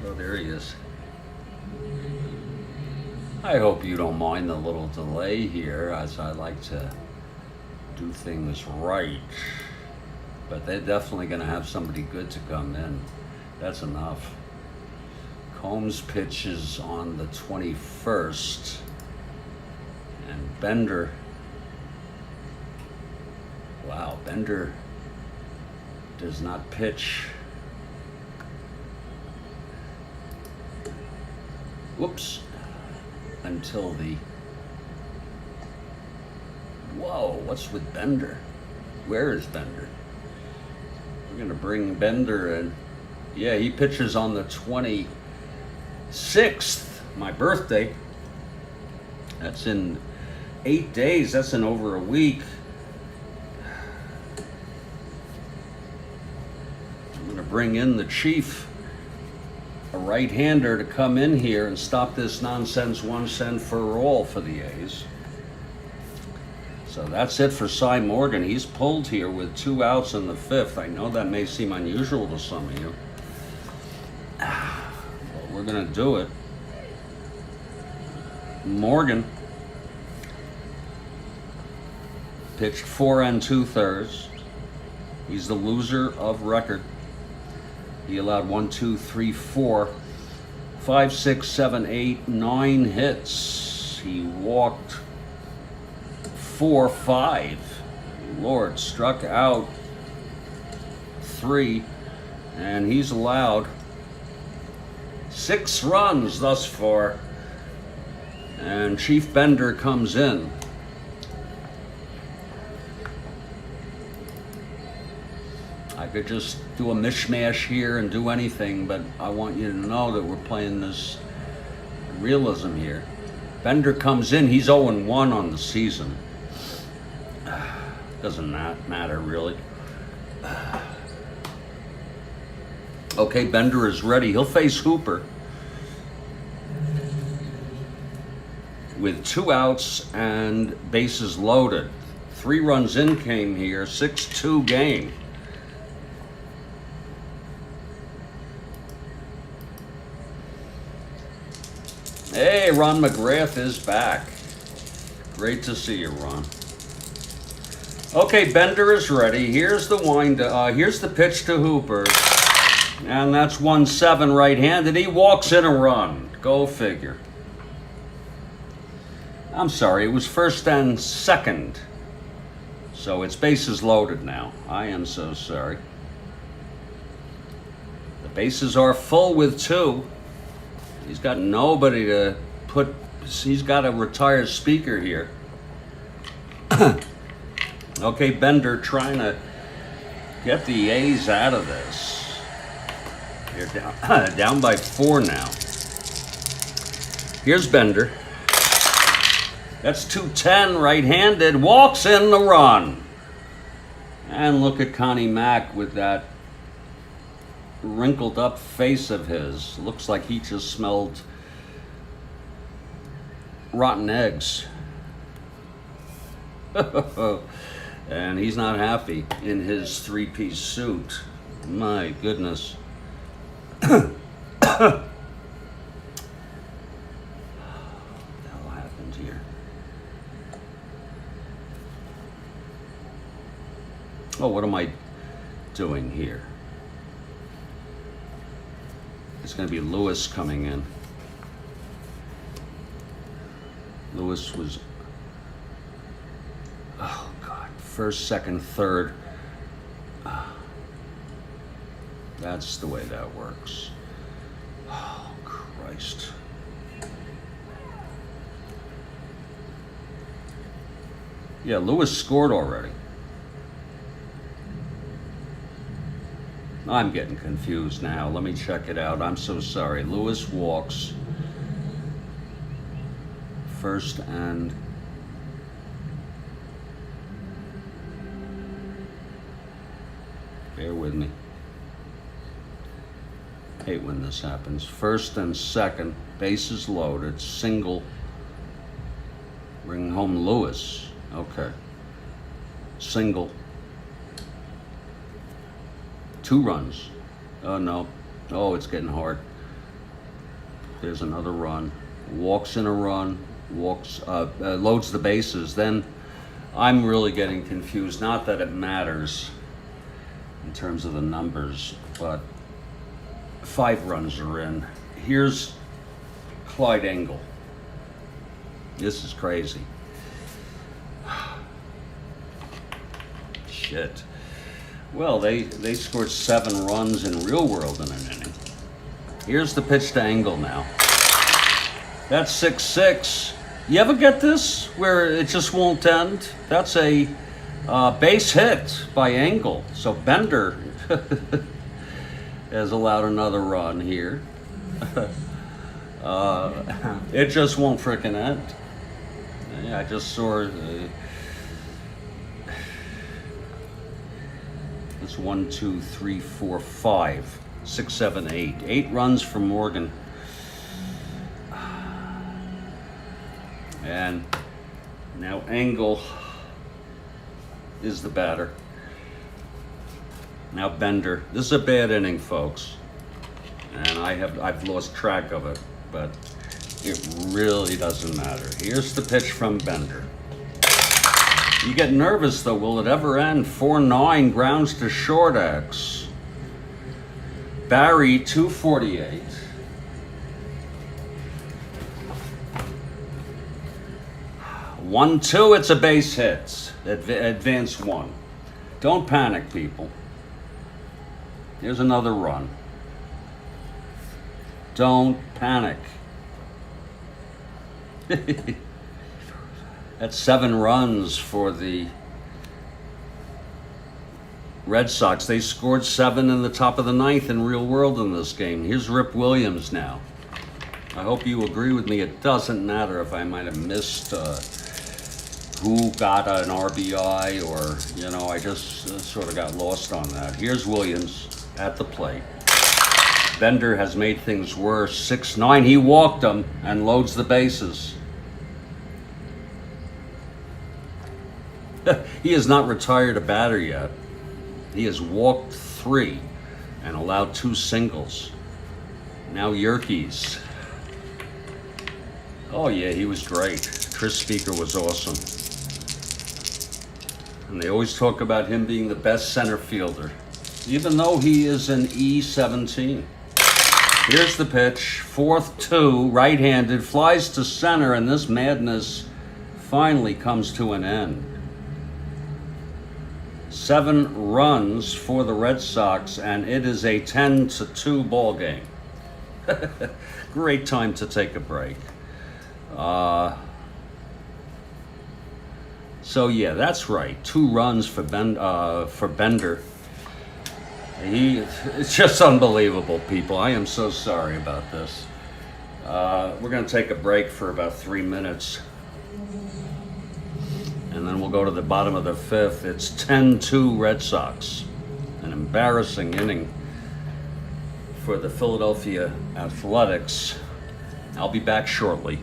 Oh, there he is. I hope you don't mind the little delay here, as I like to do things right. But they're definitely going to have somebody good to come in. That's enough. Combs pitches on the 21st. And Bender wow, Bender does not pitch. Whoops. Until the... Whoa, what's with Bender? Where is Bender? We're going to bring Bender in. Yeah, he pitches on the 26th, my birthday. That's in 8 days. That's in over a week. I'm going to bring in the chief, a right-hander, to come in here and stop this nonsense 1 cent for all for the A's. So that's it for Cy Morgan. He's pulled here with 2 outs in the 5th. I know that may seem unusual to some of you, but we're going to do it. Morgan pitched 4 2/3. He's the loser of record. He allowed 1, 2, 3, 4, 5, 6, 7, 8, 9 hits. He walked 4, 5. Lord, struck out 3, and he's allowed 6 runs thus far. And Chief Bender comes in. I could just do a mishmash here and do anything, but I want you to know that we're playing this realism here. Bender comes in, he's 0-1 on the season. Doesn't matter really. Okay, Bender is ready. He'll face Hooper with 2 outs and bases loaded. 3 runs in came here, 6-2 game. Hey, Ron McGrath is back. Great to see you, Ron. Okay, Bender is ready. Here's the here's the pitch to Hooper. And that's 1-7 right-handed. He walks in a run. Go figure. I'm sorry, it was 1st and 2nd. So it's bases loaded now. I am so sorry. The bases are full with 2. He's got nobody to put. He's got a retired speaker here. Okay, Bender trying to get the A's out of this. They're down by 4 now. Here's Bender. That's 2-10 right-handed. Walks in the run. And look at Connie Mack with that wrinkled up face of his. Looks like he just smelled rotten eggs. And he's not happy in his 3-piece suit. My goodness. What the hell happened here? Oh, what am I doing here? It's going to be Lewis coming in. Lewis was, oh God, 1st, 2nd, 3rd. That's the way that works. Oh, Christ. Yeah, Lewis scored already. I'm getting confused now. Let me check it out. I'm so sorry. Lewis walks 1st and bear with me. Hate when this happens. 1st and 2nd, bases loaded, single. Bring home Lewis. Okay. Single. 2 runs. Oh no. Oh, it's getting hard. There's another run. Walks in a run. Loads the bases. Then I'm really getting confused. Not that it matters in terms of the numbers, but 5 runs are in. Here's Clyde Engel. This is crazy. Shit. shit. Well, they scored 7 runs in real world in an inning. Here's the pitch to Engel now. That's 6-6. You ever get this where it just won't end? That's a base hit by Engel. So Bender has allowed another run here. It just won't frickin' end. Yeah, I just saw it's 1, 2, 3, 4, 5, 6, 7, 8. 8 runs for Morgan. And now Engel is the batter. Now Bender. This is a bad inning, folks. And I've lost track of it, but it really doesn't matter. Here's the pitch from Bender. You get nervous though, will it ever end? 4-9, grounds to short X. Barry, 248. One, two, it's a base hit. Advance 1. Don't panic, people. Here's another run. Don't panic. That's 7 runs for the Red Sox. They scored 7 in the top of the 9th in real world in this game. Here's Rip Williams now. I hope you agree with me. It doesn't matter if I might have missed who got an RBI or, you know, I just sort of got lost on that. Here's Williams at the plate. Bender has made things worse. 6-9, he walked him and loads the bases. He has not retired a batter yet. He has walked 3 and allowed 2 singles. Now Yerkes. Oh yeah, he was great. Chris Speaker was awesome. And they always talk about him being the best center fielder, even though he is an E17. Here's the pitch, 4th 2, right-handed, flies to center, and this madness finally comes to an end. 7 runs for the Red Sox, and it is a 10-2 ball game. Great time to take a break. So yeah, that's right. 2 runs for Bender. It's just unbelievable, people. I am so sorry about this. We're going to take a break for about 3 minutes. And then we'll go to the bottom of the 5th. It's 10-2 Red Sox. An embarrassing inning for the Philadelphia Athletics. I'll be back shortly.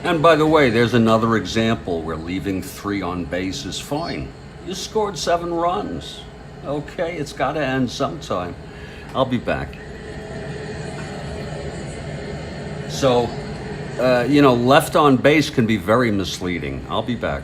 And by the way, there's another example where leaving 3 on base is fine. You scored 7 runs. Okay, it's got to end sometime. I'll be back. So, you know, left on base can be very misleading. I'll be back.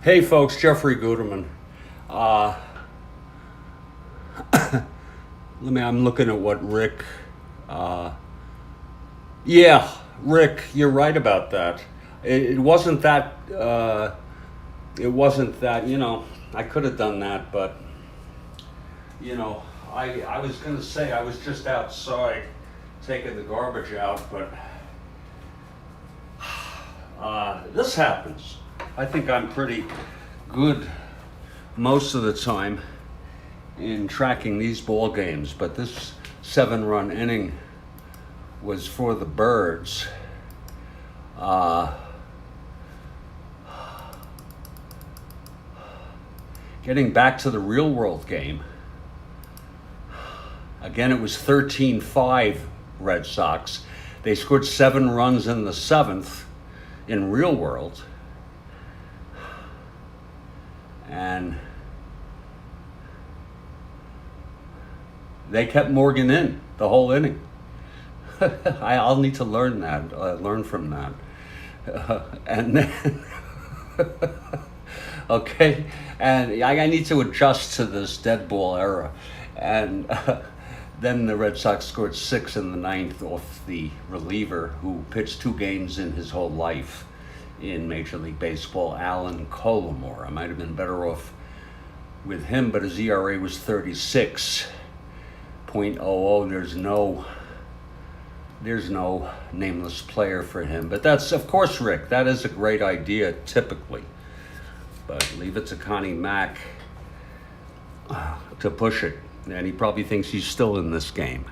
Hey folks, Jeffrey Guterman. I'm looking at what Rick, yeah, Rick, you're right about that. It wasn't that, I could have done that, but, I was going to say I was just outside taking the garbage out, but this happens. I think I'm pretty good most of the time in tracking these ball games, but this 7-run inning was for the birds. Getting back to the real world game, again it was 13-5 Red Sox. They scored 7 runs in the 7th in real world, and they kept Morgan in the whole inning. I'll need to learn from that. And then, okay, and I need to adjust to this dead ball era. And then the Red Sox scored 6 in the 9th off the reliever who pitched 2 games in his whole life in Major League Baseball, Alan Colomore. I might have been better off with him, but his ERA was 36.00. There's no nameless player for him. But that's, of course, Rick, that is a great idea typically. But leave it to Connie Mack to push it. And he probably thinks he's still in this game.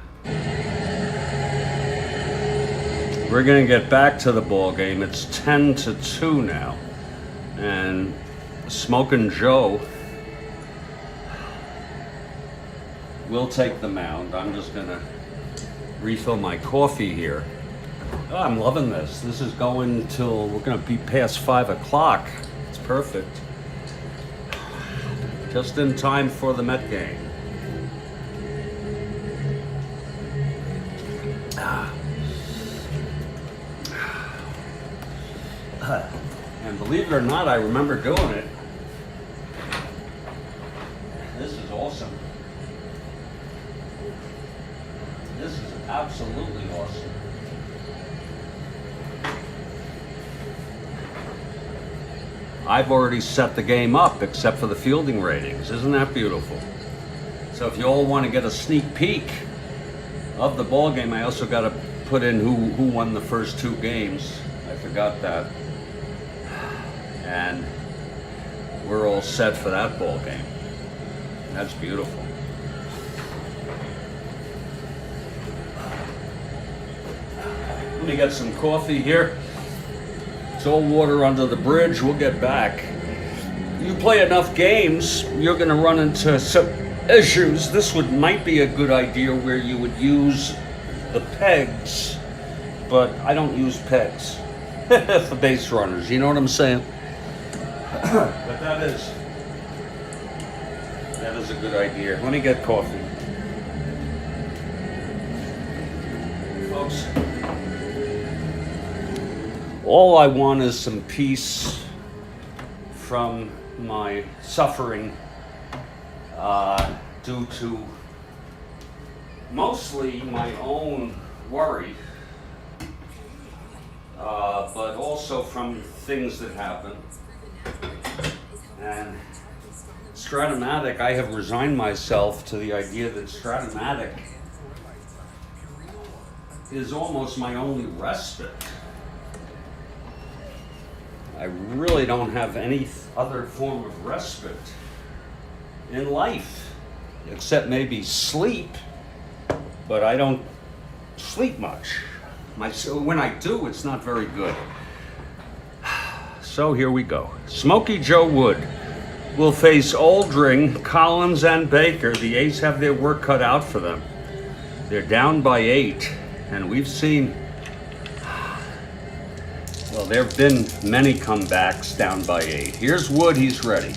We're going to get back to the ball game. It's 10-2 now. And Smokin' Joe will take the mound. I'm just going to refill my coffee here. Oh, I'm loving this. This is going till we're going to be past 5 o'clock. It's perfect. Just in time for the Met game. And believe it or not, I remember doing it. This is awesome. This is absolutely awesome. I've already set the game up except for the fielding ratings. Isn't that beautiful? So if you all want to get a sneak peek of the ball game, I also got to put in who won the first 2 games. I forgot that. And we're all set for that ball game. That's beautiful. Let me get some coffee here. It's all water under the bridge. We'll get back. You play enough games, you're going to run into some issues. This might be a good idea where you would use the pegs, but I don't use pegs for base runners. You know what I'm saying? But that is a good idea. Let me get coffee. Folks, all I want is some peace from my suffering due to mostly my own worry, but also from things that happen. And Strat-O-Matic, I have resigned myself to the idea that Strat-O-Matic is almost my only respite. I really don't have any other form of respite in life, except maybe sleep, but I don't sleep much. When I do, it's not very good. So here we go. Smokey Joe Wood will face Oldring, Collins, and Baker. The A's have their work cut out for them. They're down by 8, and we've seen, well, there have been many comebacks down by 8. Here's Wood, he's ready.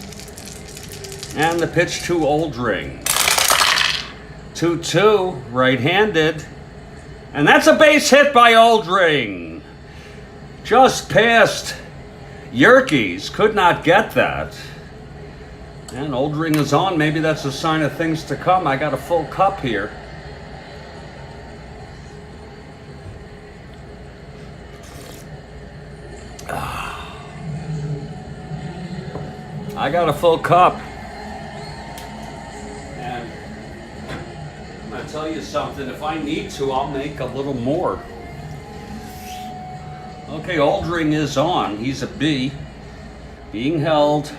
And the pitch to Oldring. 2-2, right-handed. And that's a base hit by Oldring. Just past Yerkes could not get that. And Oldring is on. Maybe that's a sign of things to come. I got a full cup here. I got a full cup. And I'm going to tell you something. If I need to, I'll make a little more. Okay, Oldring is on. He's a B. Being held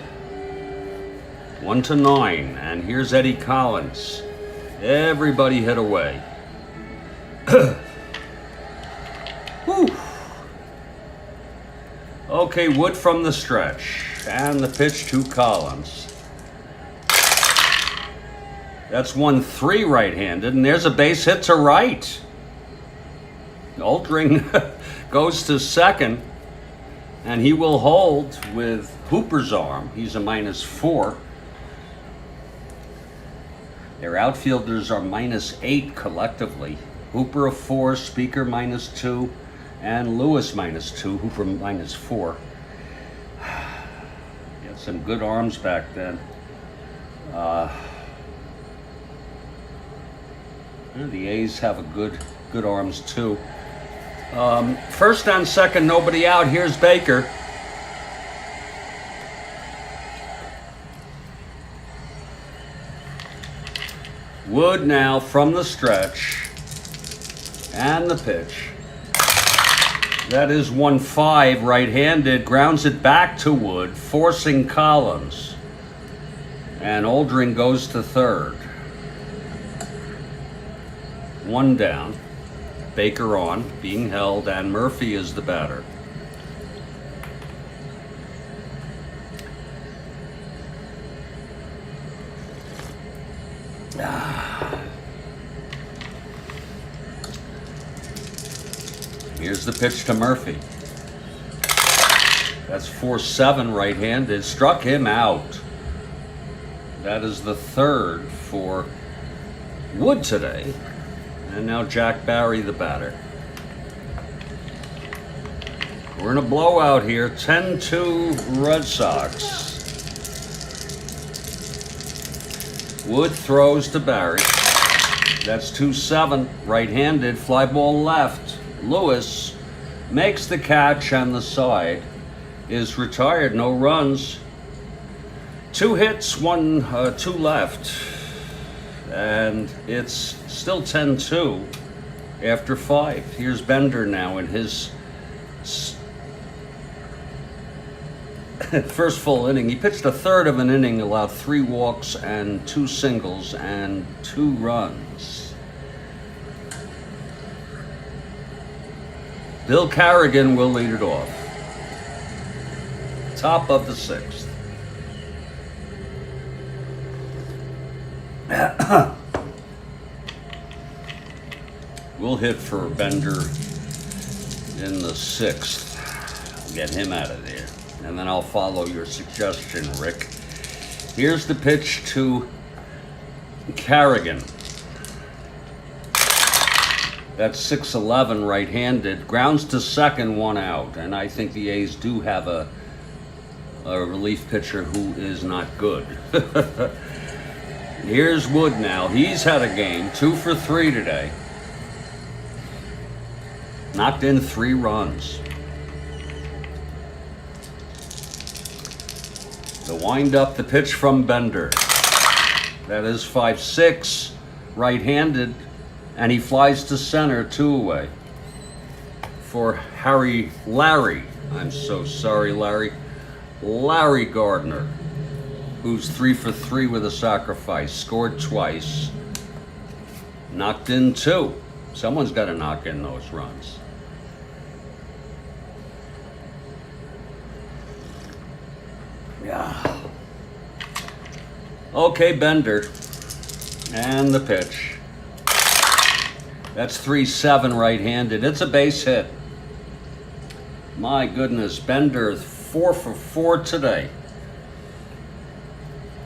1-9. And here's Eddie Collins. Everybody hit away. Whew. Okay, Wood from the stretch. And the pitch to Collins. That's 1-3 right-handed. And there's a base hit to right. Oldring goes to second. And he will hold with Hooper's arm. He's a -4. Their outfielders are -8 collectively. Hooper a 4, Speaker -2, and Lewis -2, Hooper -4. Got some good arms back then. The A's have a good arms too. First and second, nobody out. Here's Baker. Wood now from the stretch. And the pitch. That is 1-5 right-handed. Grounds it back to Wood, forcing Collins. And Oldring goes to third. One down. Baker on, being held, and Murphy is the batter. Here's the pitch to Murphy. That's 4-7 right-handed. Struck him out. That is the third for Wood today. And now Jack Barry, the batter. We're in a blowout here. 10-2 Red Sox. Wood throws to Barry. That's 2-7 right-handed. Fly ball left. Lewis makes the catch, and the side is retired. No runs. 2 hits, 2 left. And it's still 10-2 after 5. Here's Bender now in his first full inning. He pitched a third of an inning, allowed 3 walks and 2 singles and 2 runs. Bill Carrigan will lead it off. Top of the 6th. We'll hit for Bender in the 6th. Get him out of there. And then I'll follow your suggestion, Rick. Here's the pitch to Carrigan. That's 6-11 right-handed. Grounds to second, 1 out. And I think the A's do have a relief pitcher who is not good. Here's Wood now. He's had a game. 2 for 3 today. Knocked in 3 runs. The wind-up, the pitch from Bender. That is 5-6, right-handed, and he flies to center, 2 away. For Larry, I'm so sorry, Larry Gardner, who's 3 for 3 with a sacrifice, scored twice, knocked in 2. Someone's got to knock in those runs. Yeah. Okay, Bender. And the pitch. That's 3-7 right-handed. It's a base hit. My goodness, Bender 4 for 4 today.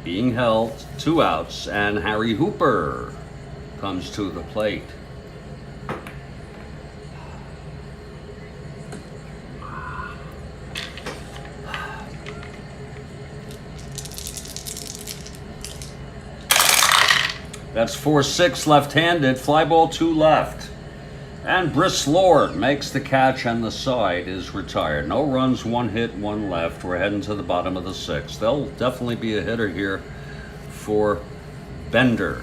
Being held, 2 outs, and Harry Hooper comes to the plate. That's 4-6 left-handed, fly ball 2 left. And Lord makes the catch, and the side is retired. No runs, 1 hit, 1 left. We're heading to the bottom of the 6th. There'll definitely be a hitter here for Bender.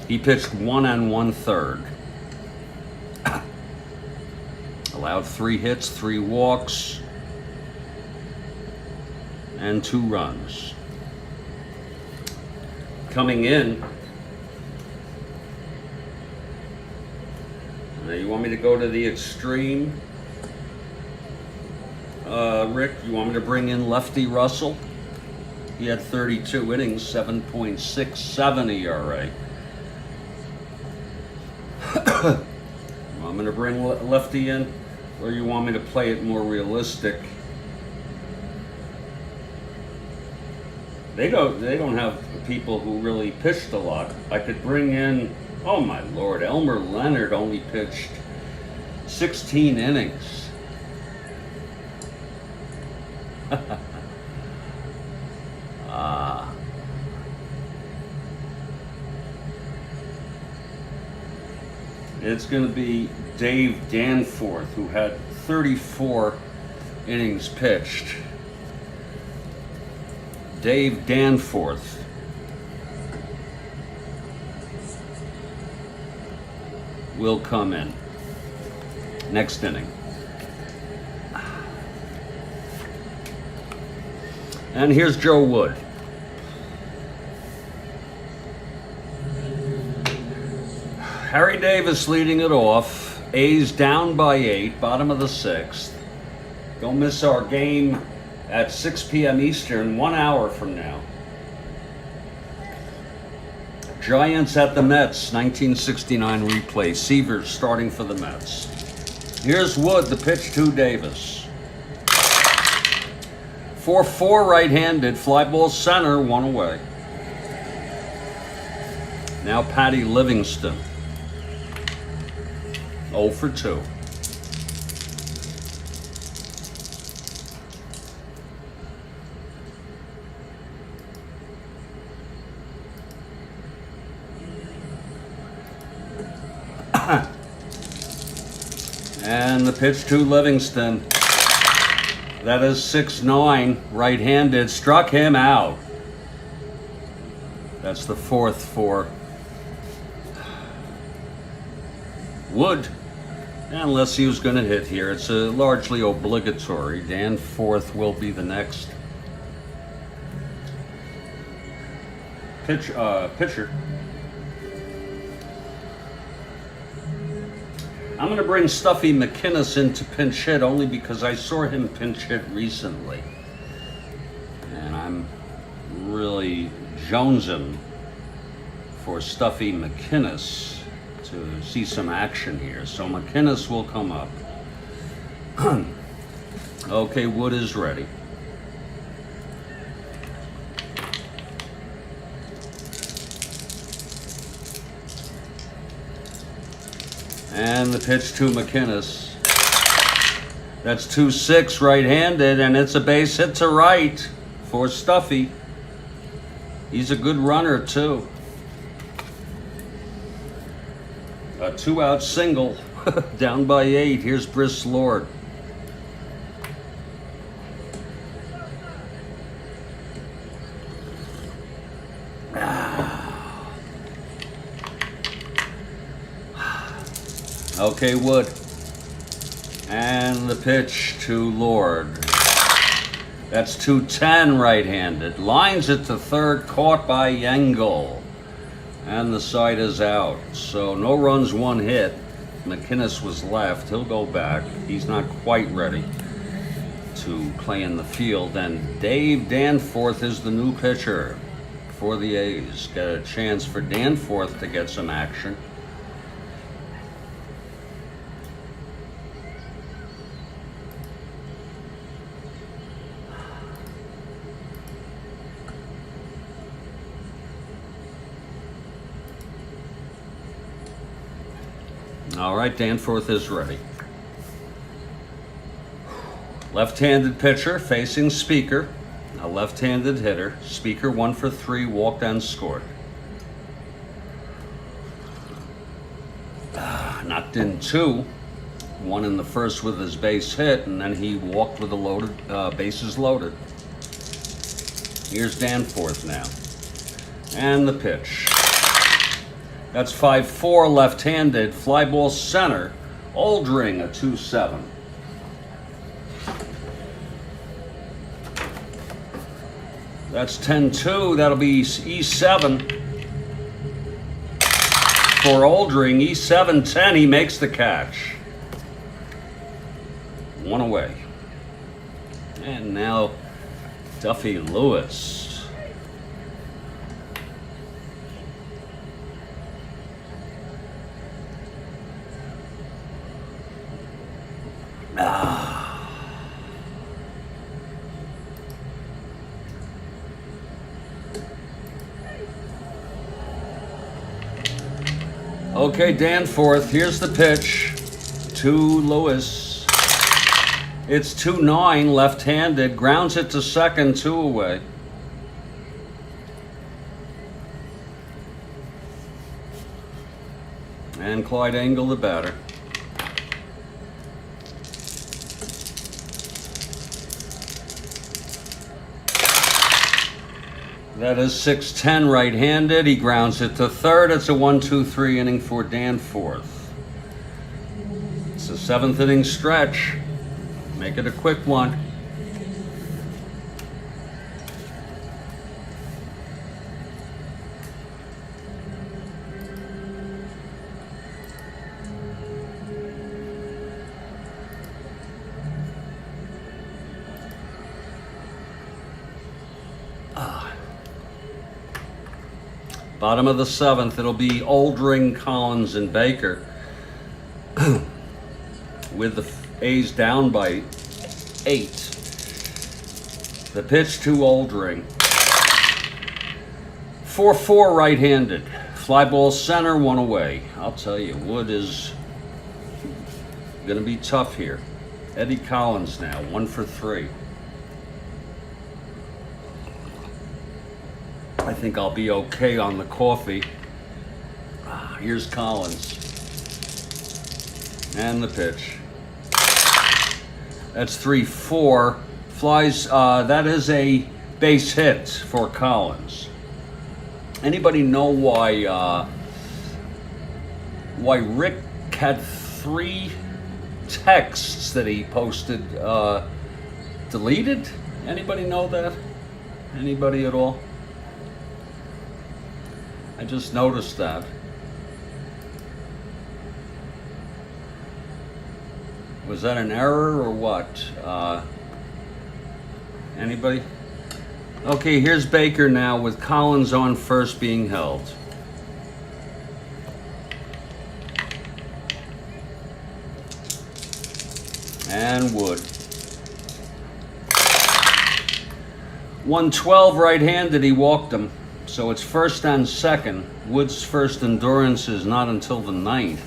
He pitched 1 1/3. Allowed 3 hits, 3 walks, and 2 runs. Coming in, now you want me to go to the extreme? Rick, you want me to bring in lefty Russell? He had 32 innings, 7.67 ERA. You want me to bring lefty in, or you want me to play it more realistic? They don't have people who really pitched a lot. I could bring in, oh my Lord, Elmer Leonard only pitched 16 innings. It's going to be Dave Danforth, who had 34 innings pitched. Dave Danforth. Will come in next inning. And here's Joe Wood. Harry Davis leading it off. A's down by 8, bottom of the 6th. Don't miss our game at 6 p.m. Eastern, 1 hour from now. Giants at the Mets, 1969 replay. Seavers starting for the Mets. Here's Wood, the pitch to Davis. 4-4 right-handed, fly ball center, 1 away. Now Patty Livingston. 0 for 2. And the pitch to Livingston. That is 6-9, right-handed, struck him out. That's the 4th for Wood. Unless he was going to hit here. It's a largely obligatory. Danforth will be the next pitcher. I'm going to bring Stuffy McInnes in to pinch hit only because I saw him pinch hit recently. And I'm really jonesing for Stuffy McInnes to see some action here. So McInnes will come up. Okay, Wood is ready. And the pitch to McInnes. That's 2-6 right-handed, and it's a base hit to right for Stuffy. He's a good runner, too. A 2-out single, down by 8. Here's Lord. Okay, Wood. And the pitch to Lord. That's 2-10 right-handed. Lines it to third, caught by Yengel. And the side is out. So no runs, 1 hit. McInnes was left. He'll go back. He's not quite ready to play in the field. And Dave Danforth is the new pitcher for the A's. Got a chance for Danforth to get some action. All right, Danforth is ready. Left-handed pitcher facing Speaker, a left-handed hitter. Speaker 1 for 3, walked and scored. Knocked in 2. 1 in the first with his base hit, and then he walked with the loaded bases loaded. Here's Danforth now. And the pitch. That's 5-4 left-handed. Fly ball center. Oldring, a 2-7. That's 10-2. That'll be E7 for Oldring. E7-10. He makes the catch. 1 away. And now Duffy Lewis. Okay, Danforth, here's the pitch to Lewis. It's 2-9, left-handed, grounds it to second, 2 away. And Clyde Engel, the batter. That is 6-10 right-handed. He grounds it to third. It's a 1-2-3 inning for Danforth. It's a 7th inning stretch. Make it a quick one. Bottom of the 7th, it'll be Oldring, Collins, and Baker. With the A's down by 8. The pitch to Oldring. 4-4 right-handed. Fly ball center, 1 away. I'll tell you, Wood is going to be tough here. Eddie Collins now, 1 for 3. I think I'll be okay on the coffee. Here's Collins. And the pitch. That's 3-4. Flies, that is a base hit for Collins. Anybody know why Rick had 3 texts that he posted deleted? Anybody know that? Anybody at all? I just noticed that. Was that an error or what? Anybody? Okay, here's Baker now with Collins on first being held. And Wood. 112 right-handed, he walked him. So it's first and second. Wood's first endurance is not until the 9th.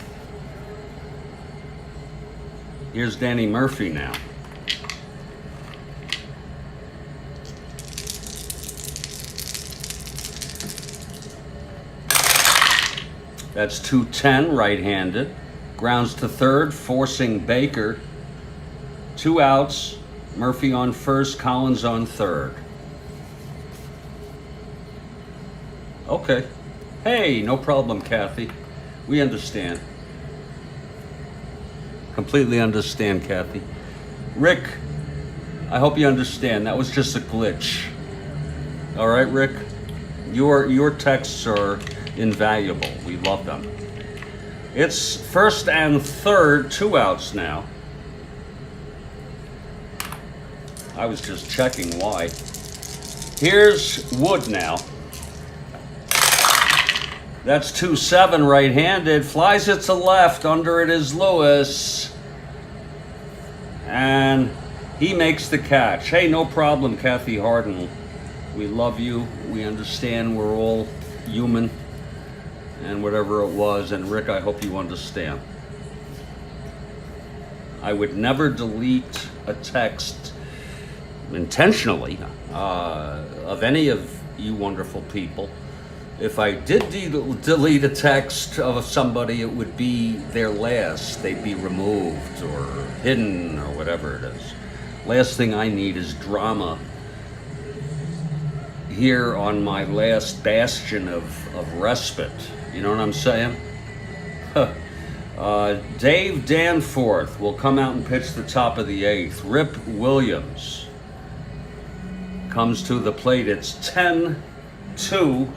Here's Danny Murphy now. That's 2-10 right-handed. Grounds to third, forcing Baker. 2 outs. Murphy on first, Collins on third. Okay. Hey, no problem, Kathy. We understand. Completely understand, Kathy. Rick, I hope you understand. That was just a glitch. All right, Rick? Your texts are invaluable. We love them. It's first and third, 2 outs now. I was just checking why. Here's Wood now. That's 2-7 right-handed. Flies it to left. Under it is Lewis. And he makes the catch. Hey, no problem, Kathy Harden. We love you. We understand we're all human. And whatever it was. And Rick, I hope you understand. I would never delete a text intentionally of any of you wonderful people. If I did delete a text of somebody, it would be their last. They'd be removed or hidden or whatever it is. Last thing I need is drama here on my last bastion of respite. You know what I'm saying? Dave Danforth will come out and pitch the top of the 8th. Rip Williams comes to the plate. It's 10-2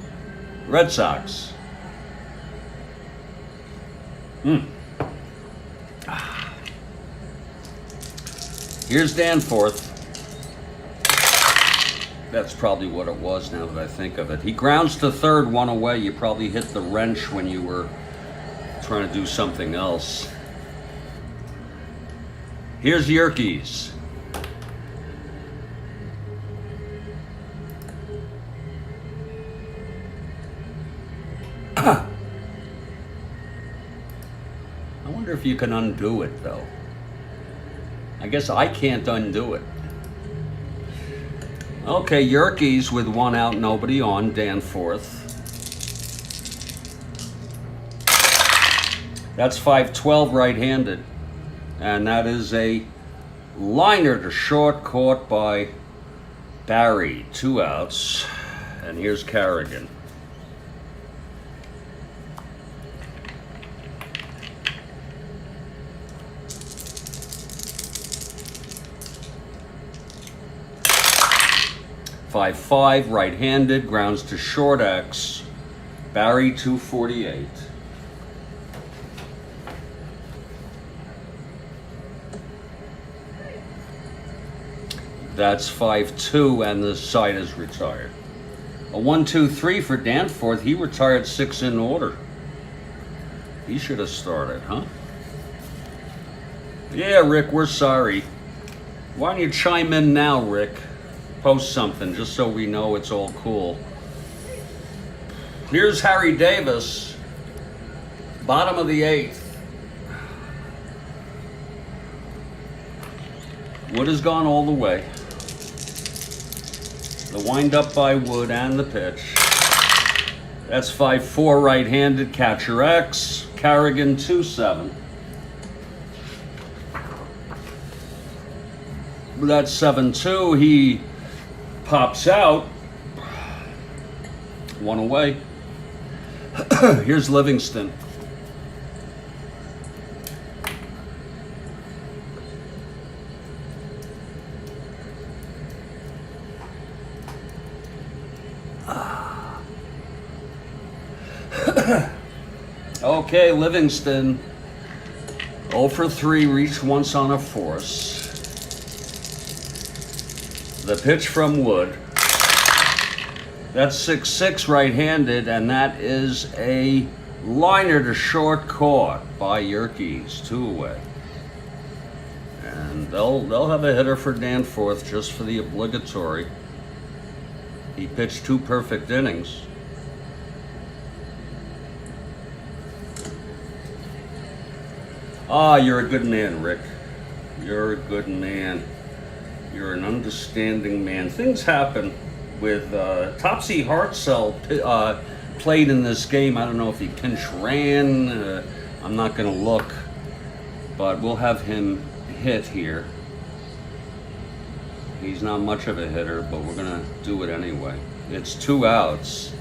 Red Sox. Here's Danforth. That's probably what it was now that I think of it. He grounds to third, one away. You probably hit the wrench when you were trying to do something else. Here's Yerkes. I wonder if you can undo it, though. I guess I can't undo it. Okay, Yerkes with one out, nobody on, Danforth. That's 5-12 right-handed. And that is a liner to short, caught by Barry. 2 outs. And here's Carrigan. .55 right-handed, grounds to short X. Barry 248. That's 5-2, and the side is retired. A 1-2-3 for Danforth. He retired 6 in order. He should have started, huh? Yeah, Rick, we're sorry. Why don't you chime in now, Rick? Post something just so we know it's all cool. Here's Harry Davis, bottom of the 8th. Wood has gone all the way. The wind-up by Wood and the pitch. That's 5-4 right-handed, catcher X. Carrigan 2-7. That's 7-2. He pops out. One away. Here's Livingston. Okay, Livingston. 0 for 3, reached once on a force. The pitch from Wood. That's 6-6 right-handed, and that is a liner to short, caught by Yerkes, 2 away. And they'll have a hitter for Danforth just for the obligatory. He pitched 2 perfect innings. Ah, you're a good man, Rick. You're a good man. You're an understanding man. Things happen with Topsy Hartzell played in this game. I don't know if he pinch ran. I'm not going to look, but we'll have him hit here. He's not much of a hitter, but we're going to do it anyway. It's 2 outs.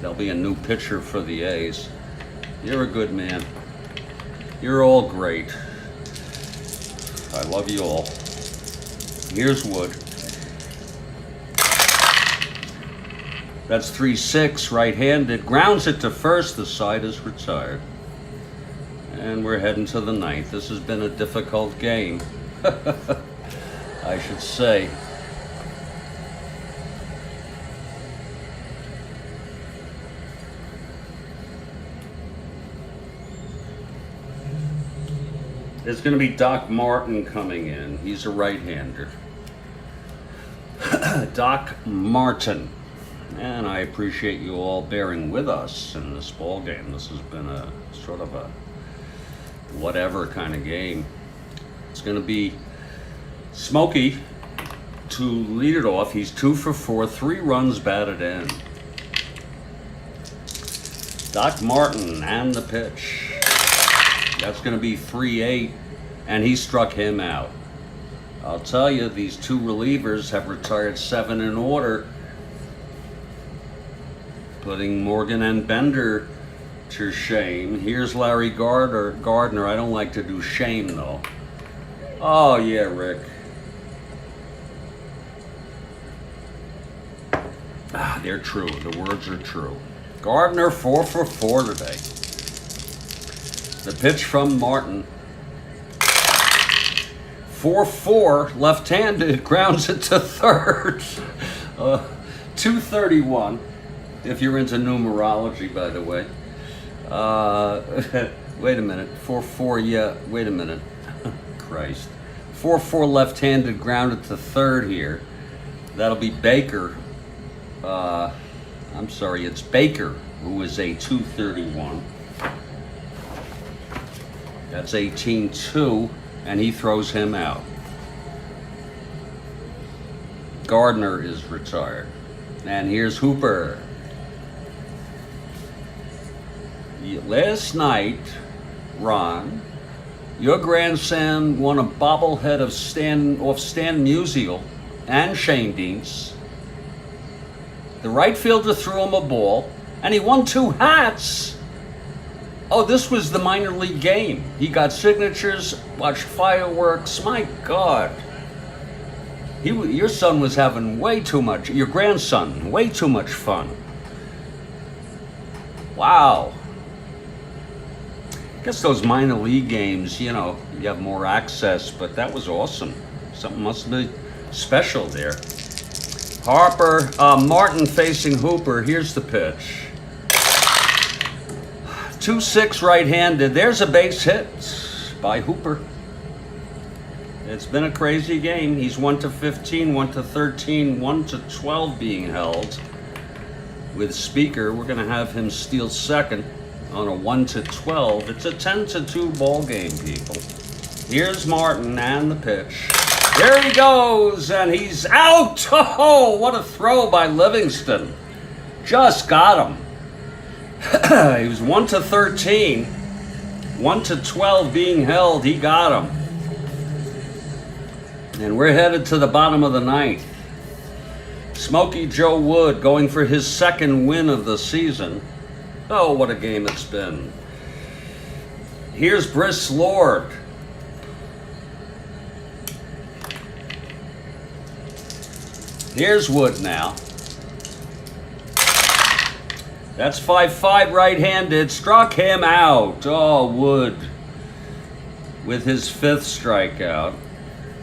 There'll be a new pitcher for the A's. You're a good man. You're all great. I love you all. Here's Wood. That's 3-6, right-handed. Grounds it to first. The side is retired. And we're heading to the 9th. This has been a difficult game, I should say. There's going to be Doc Martin coming in. He's a right-hander. Doc Martin. And I appreciate you all bearing with us in this ball game. This has been a sort of a whatever kind of game. It's going to be Smokey to lead it off. He's 2 for 4, 3 runs batted in. Doc Martin and the pitch. That's going to be 3-8, and he struck him out. I'll tell you, these two relievers have retired 7 in order, putting Morgan and Bender to shame. Here's Larry Gardner. I don't like to do shame, though. Oh, yeah, Rick. They're true. The words are true. Gardner 4 for 4 today. The pitch from Martin. 4-4, left-handed, grounds it to third. 231, if you're into numerology, by the way. Wait a minute. 4-4, yeah, wait a minute. Christ. 4-4 left-handed, grounded to third here. That'll be Baker. I'm sorry, it's Baker, who is a 231. That's 18-2, and he throws him out. Gardner is retired. And here's Hooper. Last night, Ron, your grandson won a bobblehead of Stan Musial and Shane Deans. The right fielder threw him a ball, and he won 2 hats. Oh, this was the minor league game. He got signatures, watched fireworks. My God. Your son was having way too much, your grandson, way too much fun. Wow. I guess those minor league games, you know, you have more access, but that was awesome. Something must be special there. Martin facing Hooper. Here's the pitch. 2-6 right-handed. There's a base hit by Hooper. It's been a crazy game. He's 1-15, 1-13, 1-12 being held. With Speaker, we're going to have him steal second on a 1-12. It's a 10-2 ball game, people. Here's Martin and the pitch. There he goes, and he's out. Oh, what a throw by Livingston. Just got him. He was 1-13, 1-12 being held. He got him. And we're headed to the bottom of the ninth. Smokey Joe Wood going for his second win of the season. Oh, what a game it's been. Here's Briss Lord. Here's Wood now. That's 5-5 right-handed. Struck him out. Oh, Wood with his 5th strikeout.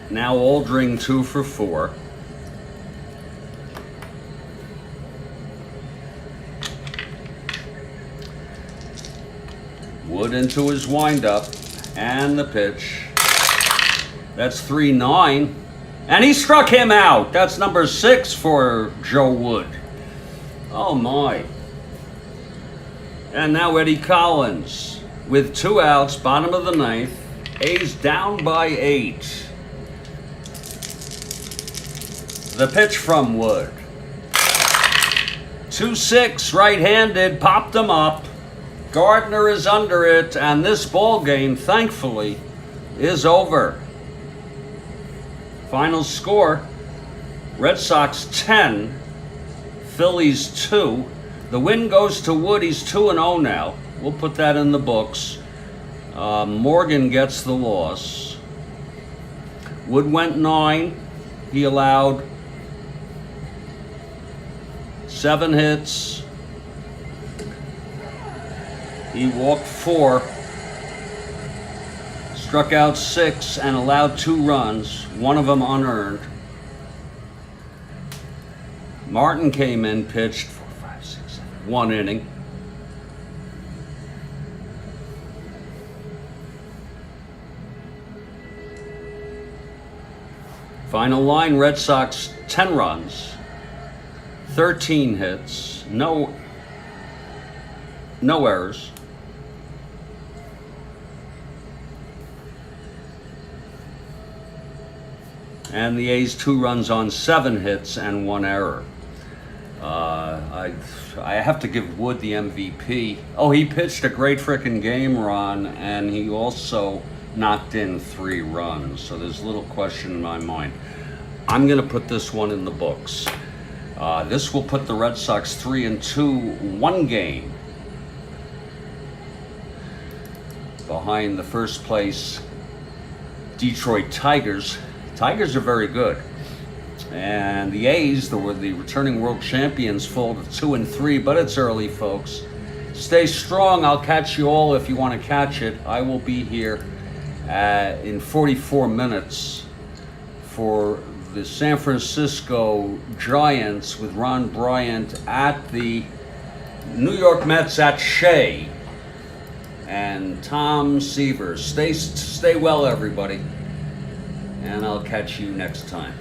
Now Oldring 2 for 4. Wood into his windup and the pitch. That's 3-9. And he struck him out. That's number 6 for Joe Wood. Oh my. And now Eddie Collins with 2 outs, bottom of the ninth. A's down by 8. The pitch from Wood. 2-6 right-handed, popped him up. Gardner is under it, and this ball game, thankfully, is over. Final score, Red Sox 10, Phillies 2. The win goes to Wood. He's 2-0 now. We'll put that in the books. Morgan gets the loss. Wood went 9. He allowed 7 hits. He walked 4. Struck out 6 and allowed 2 runs, one of them unearned. Martin came in, pitched 1 inning. Final line, Red Sox 10 runs, 13 hits, no errors. And the A's 2 runs on 7 hits and 1 error. I have to give Wood the MVP. Oh, he pitched a great frickin' game, Ron, and he also knocked in 3 runs. So there's little question in my mind. I'm going to put this one in the books. This will put the Red Sox 3-2, 1 game behind the first place Detroit Tigers. Tigers are very good. And the A's, the returning world champions, fall to 2-3, but it's early, folks. Stay strong. I'll catch you all if you want to catch it. I will be here in 44 minutes for the San Francisco Giants with Ron Bryant at the New York Mets at Shea and Tom Seaver. Stay well, everybody, and I'll catch you next time.